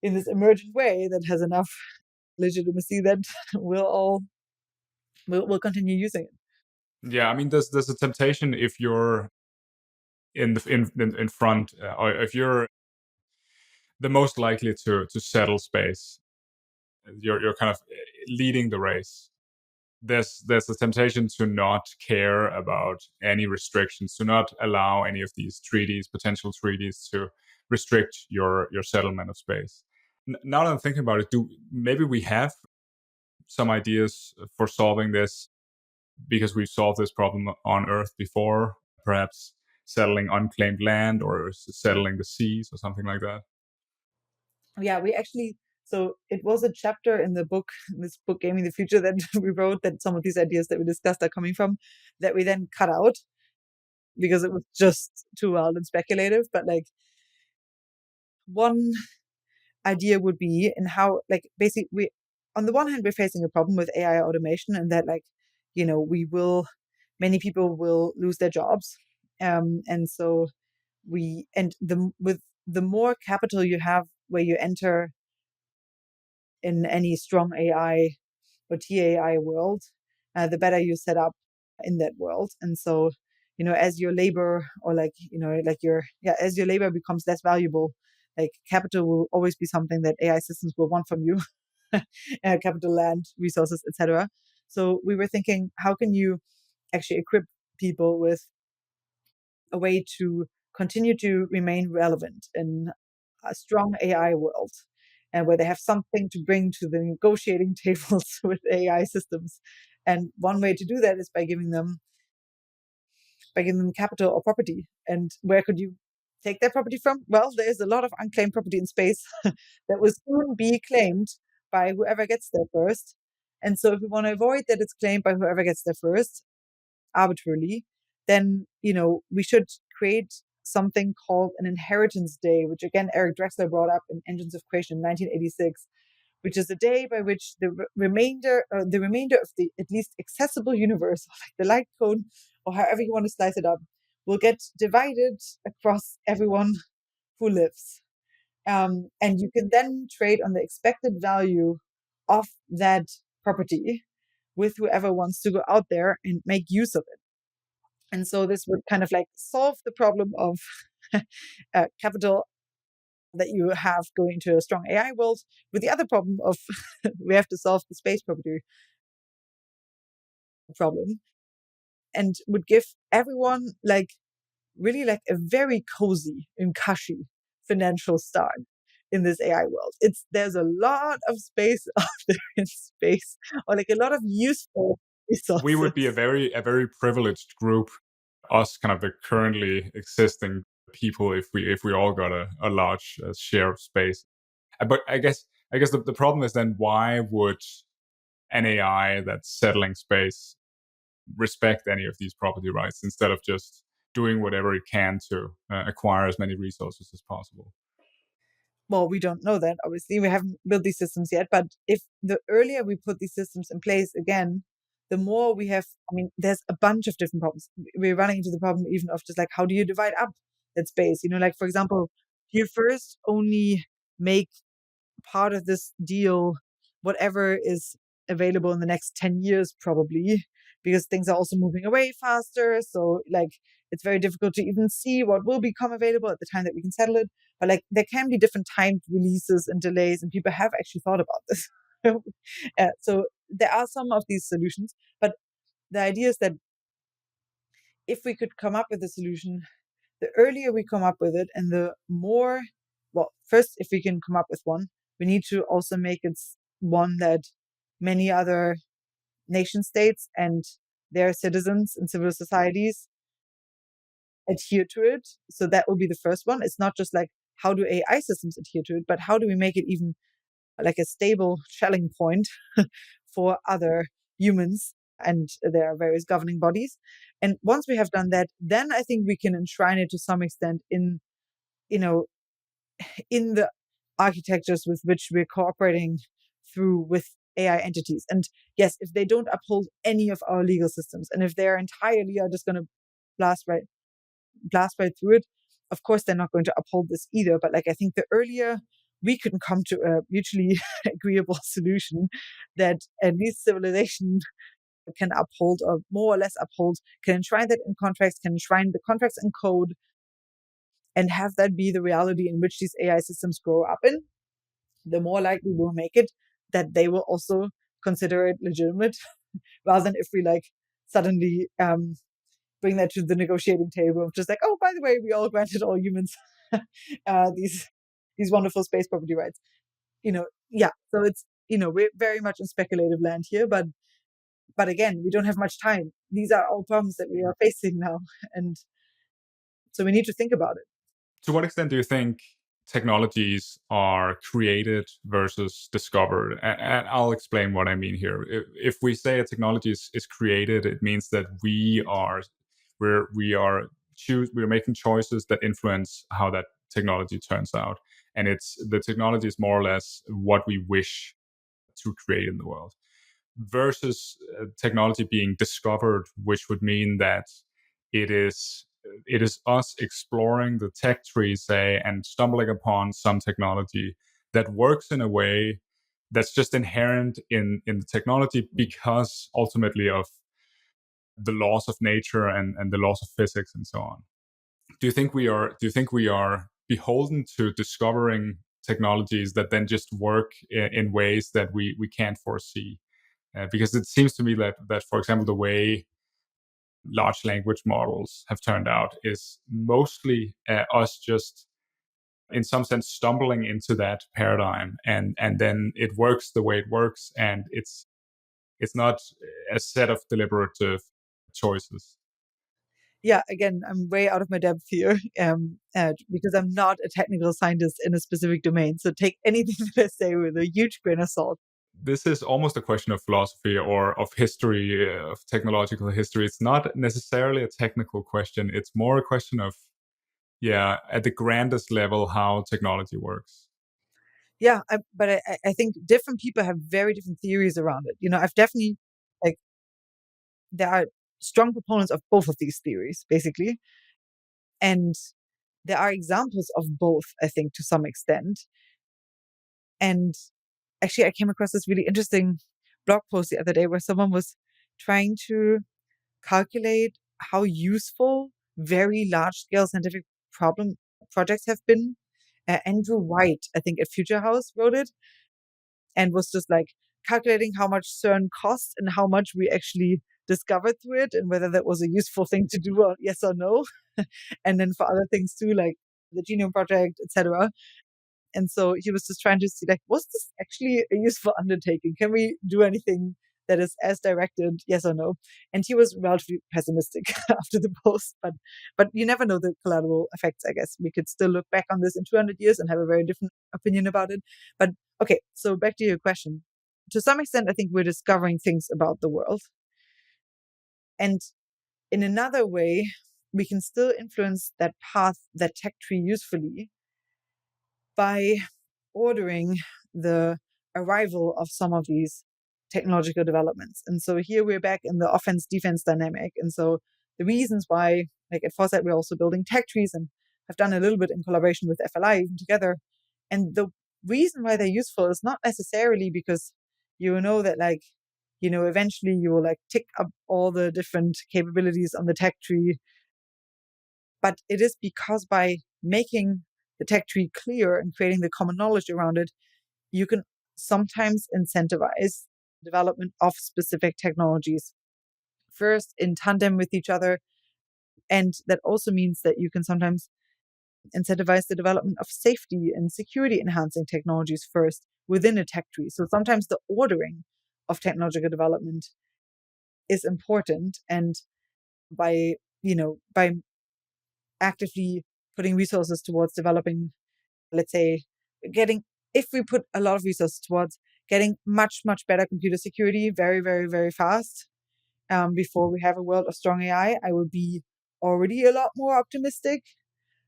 in this emergent way that has enough legitimacy that we'll all will continue using it. Yeah, I mean, there's a temptation if you're in front, or if you're the most likely to settle space, you're kind of leading the race. There's a temptation to not care about any restrictions, to not allow any of these potential treaties, to restrict your settlement of space. Now that I'm thinking about it, do maybe we have some ideas for solving this because we've solved this problem on Earth before, perhaps settling unclaimed land or settling the seas or something like that. Yeah, we actually, so it was a chapter in the book, this book Gaming the Future, that we wrote, that some of these ideas that we discussed are coming from, that we then cut out because it was just too wild and speculative. But like, one idea would be in how, like, basically, we, on the one hand, we're facing a problem with AI automation, and that, like, many people will lose their jobs. And so with the more capital you have where you enter in any strong AI or TAI world, the better you set up in that world. And so, as your labor, or like, as your labor becomes less valuable, like, capital will always be something that AI systems will want from you, capital, land, resources, etc. So we were thinking, how can you actually equip people with a way to continue to remain relevant in a strong AI world, and where they have something to bring to the negotiating tables with AI systems. And one way to do that is by giving them capital or property. And where could you take that property from? Well, there's a lot of unclaimed property in space that will soon be claimed by whoever gets there first. And so if we want to avoid that it's claimed by whoever gets there first, arbitrarily, then we should create something called an inheritance day, which again Eric Drexler brought up in Engines of Creation in 1986, which is a day by which the remainder of the at least accessible universe, like the light cone, or however you want to slice it up, will get divided across everyone who lives. And you can then trade on the expected value of that property with whoever wants to go out there and make use of it. And so this would kind of like solve the problem of capital that you have going to a strong AI world, with the other problem of we have to solve the space property problem, and would give everyone like really like a very cozy and cushy financial start in this AI world. There's a lot of space out there in space, or like a lot of useful We would be resources. a very privileged group, us kind of the currently existing people, if we all got a large share of space. But I guess the problem is then why would an AI that's settling space respect any of these property rights instead of just doing whatever it can to acquire as many resources as possible? Well, we don't know that, obviously. We haven't built these systems yet. But if the earlier we put these systems in place, again, the more we have, I mean, there's a bunch of different problems. We're running into the problem even of just like, how do you divide up that space? Like, for example, you first only make part of this deal whatever is available in the next 10 years, probably, because things are also moving away faster. So, like, it's very difficult to even see what will become available at the time that we can settle it. But, like, there can be different timed releases and delays, and people have actually thought about this. So, there are some of these solutions. But the idea is that if we could come up with a solution, the earlier we come up with it and the more, well, first, if we can come up with one, we need to also make it one that many other nation states and their citizens and civil societies adhere to it. So that will be the first one. It's not just like how do AI systems adhere to it, but how do we make it even like a stable Schelling point for other humans and their various governing bodies. And once we have done that, then I think we can enshrine it to some extent you know, in the architectures with which we're cooperating through with AI entities. And yes, if they don't uphold any of our legal systems, and if they're entirely are just going to blast right blast right through it, of course they're not going to uphold this either. But like I think the earlier we can come to a mutually agreeable solution that at least civilization can uphold or more or less uphold, can enshrine that in contracts, can enshrine the contracts in code, and have that be the reality in which these AI systems grow up in, the more likely we'll make it that they will also consider it legitimate, rather than if we like suddenly bring that to the negotiating table of just like, oh, by the way, we all granted all humans these wonderful space property rights. Yeah. So it's we're very much in speculative land here, but again, we don't have much time. These are all problems that we are facing now, and so we need to think about it. To what extent do you think technologies are created versus discovered? And I'll explain what I mean here. If we say a technology is created, it means that we're making choices that influence how that technology turns out, and it's the technology is more or less what we wish to create in the world, versus technology being discovered, which would mean that it is it is us exploring the tech tree, say, and stumbling upon some technology that works in a way that's just inherent in the technology because ultimately of the laws of nature and the laws of physics and so on. Do you think we are beholden to discovering technologies that then just work in ways that we can't foresee? Because it seems to me that, for example, the way large language models have turned out is mostly us just in some sense stumbling into that paradigm, and then it works the way it works, and it's not a set of deliberative choices. Yeah, again, I'm way out of my depth here, because I'm not a technical scientist in a specific domain. So take anything that I say with a huge grain of salt. This is almost a question of philosophy or of history, of technological history. It's not necessarily a technical question. It's more a question of, yeah, at the grandest level, how technology works. Yeah, but I think different people have very different theories around it. I've definitely like there are strong proponents of both of these theories, basically, and there are examples of both, I think, to some extent. And actually, I came across this really interesting blog post the other day where someone was trying to calculate how useful very large scale scientific problem projects have been. Andrew White, I think, at Future House wrote it, and was just like calculating how much CERN cost and how much we actually discovered through it, and whether that was a useful thing to do, or yes or no. And then for other things too, like the Genome Project, etc. And so he was just trying to see, like, was this actually a useful undertaking? Can we do anything that is as directed, yes or no? And he was relatively pessimistic after the post, but you never know the collateral effects, I guess. We could still look back on this in 200 years and have a very different opinion about it. But okay, so back to your question. To some extent, I think we're discovering things about the world. And in another way, we can still influence that path, that tech tree usefully by ordering the arrival of some of these technological developments. And so here we're back in the offense defense dynamic. And so the reasons why, like at Foresight, we're also building tech trees and have done a little bit in collaboration with FLI even together. And the reason why they're useful is not necessarily because you know that, like, you know, eventually you will like tick up all the different capabilities on the tech tree, but it is because by making the tech tree clear and creating the common knowledge around it, you can sometimes incentivize development of specific technologies first in tandem with each other. And that also means that you can sometimes incentivize the development of safety and security enhancing technologies first within a tech tree. So sometimes the ordering of technological development is important. And by, by actively putting resources towards developing, let's say, getting, if we put a lot of resources towards getting much, much better computer security very, very, very fast, before we have a world of strong AI, I would be already a lot more optimistic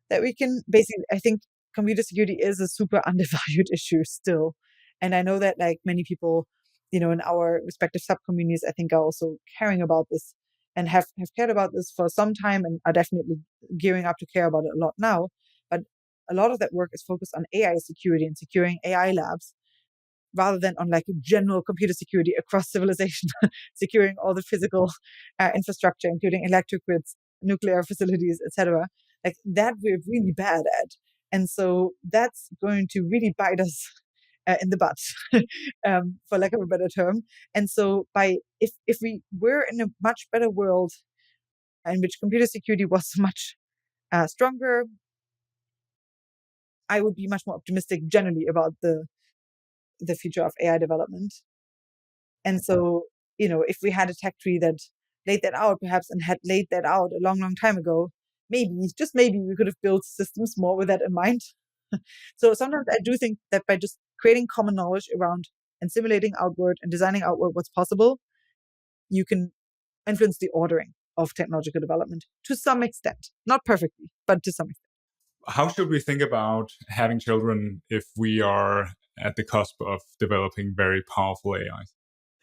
that we can basically, I think computer security is a super undervalued issue still. And I know that like many people, in our respective subcommunities, I think are also caring about this and have cared about this for some time and are definitely gearing up to care about it a lot now. But a lot of that work is focused on AI security and securing AI labs rather than on like general computer security across civilization, securing all the physical infrastructure, including electric grids, nuclear facilities, etc. Like that, we're really bad at, and so that's going to really bite us in the butt, for lack of a better term. And so, by if we were in a much better world in which computer security was much stronger, I would be much more optimistic generally about the future of AI development. And so, if we had a tech tree that laid that out, perhaps, and had laid that out a long, long time ago, maybe, just maybe, we could have built systems more with that in mind. So sometimes I do think that by just creating common knowledge around and simulating outward and designing outward what's possible, you can influence the ordering of technological development to some extent. Not perfectly, but to some extent. How should we think about having children if we are at the cusp of developing very powerful AIs?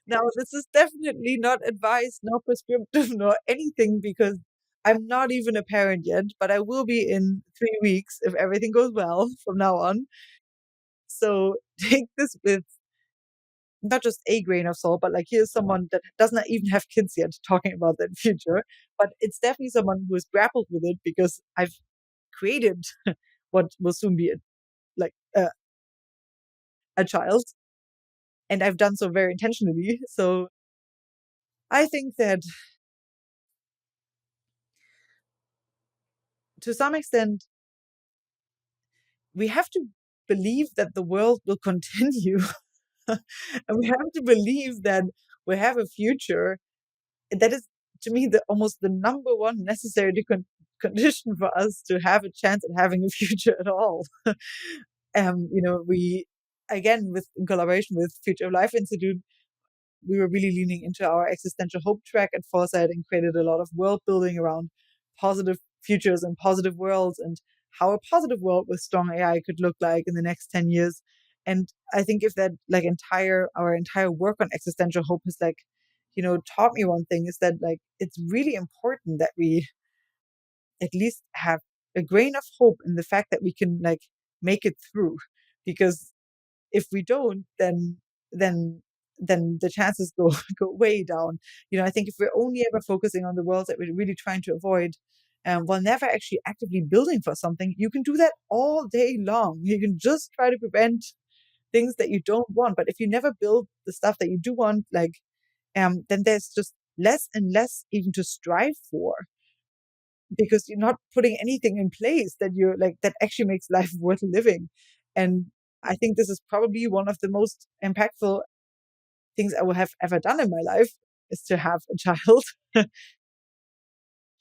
Now, this is definitely not advice, nor prescriptive, nor anything, because I'm not even a parent yet, but I will be in 3 weeks if everything goes well from now on. So take this with not just a grain of salt, but like here's someone that does not even have kids yet talking about that future. But it's definitely someone who has grappled with it because I've created what will soon be like a child, and I've done so very intentionally. So I think that to some extent, we have to believe that the world will continue. And we have to believe that we have a future. That is, to me, the almost the number one necessary condition for us to have a chance at having a future at all. We again, with in collaboration with Future of Life Institute, we were really leaning into our existential hope track at Foresight and created a lot of world building around positive futures and positive worlds and how a positive world with strong AI could look like in the next 10 years. And I think if that like our entire work on existential hope has like, taught me one thing is that like it's really important that we at least have a grain of hope in the fact that we can like make it through, because if we don't, then then the chances go go way down. I think if we're only ever focusing on the worlds that we're really trying to avoid, while never actually actively building for something, you can do that all day long. You can just try to prevent things that you don't want. But if you never build the stuff that you do want, like, then there's just less and less even to strive for, because you're not putting anything in place that you're like that actually makes life worth living. And I think this is probably one of the most impactful things I will have ever done in my life, is to have a child.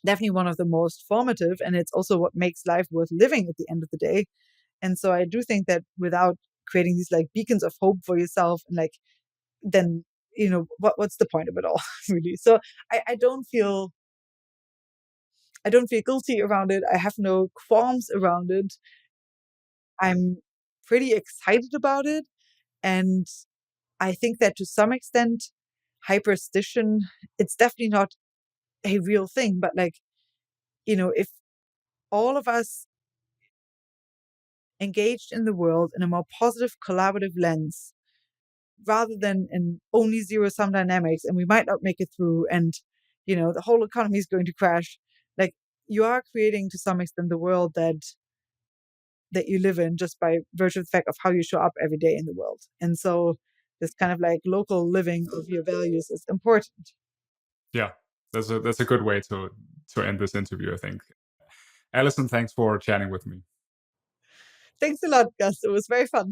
Definitely one of the most formative, and it's also what makes life worth living at the end of the day. And so I do think that without creating these like beacons of hope for yourself, and like, then what's the point of it all? Really. So I don't feel guilty around it. I have no qualms around it. I'm pretty excited about it. And I think that to some extent, hyperstition, it's definitely not a real thing, but like, if all of us engaged in the world in a more positive, collaborative lens, rather than in only zero sum dynamics, and we might not make it through, and, the whole economy is going to crash, like, you are creating to some extent the world that you live in, just by virtue of the fact of how you show up every day in the world. And so this kind of like local living of your values is important. Yeah, that's a good way to end this interview, I think. Allison, thanks for chatting with me. Thanks a lot, Gus. It was very fun.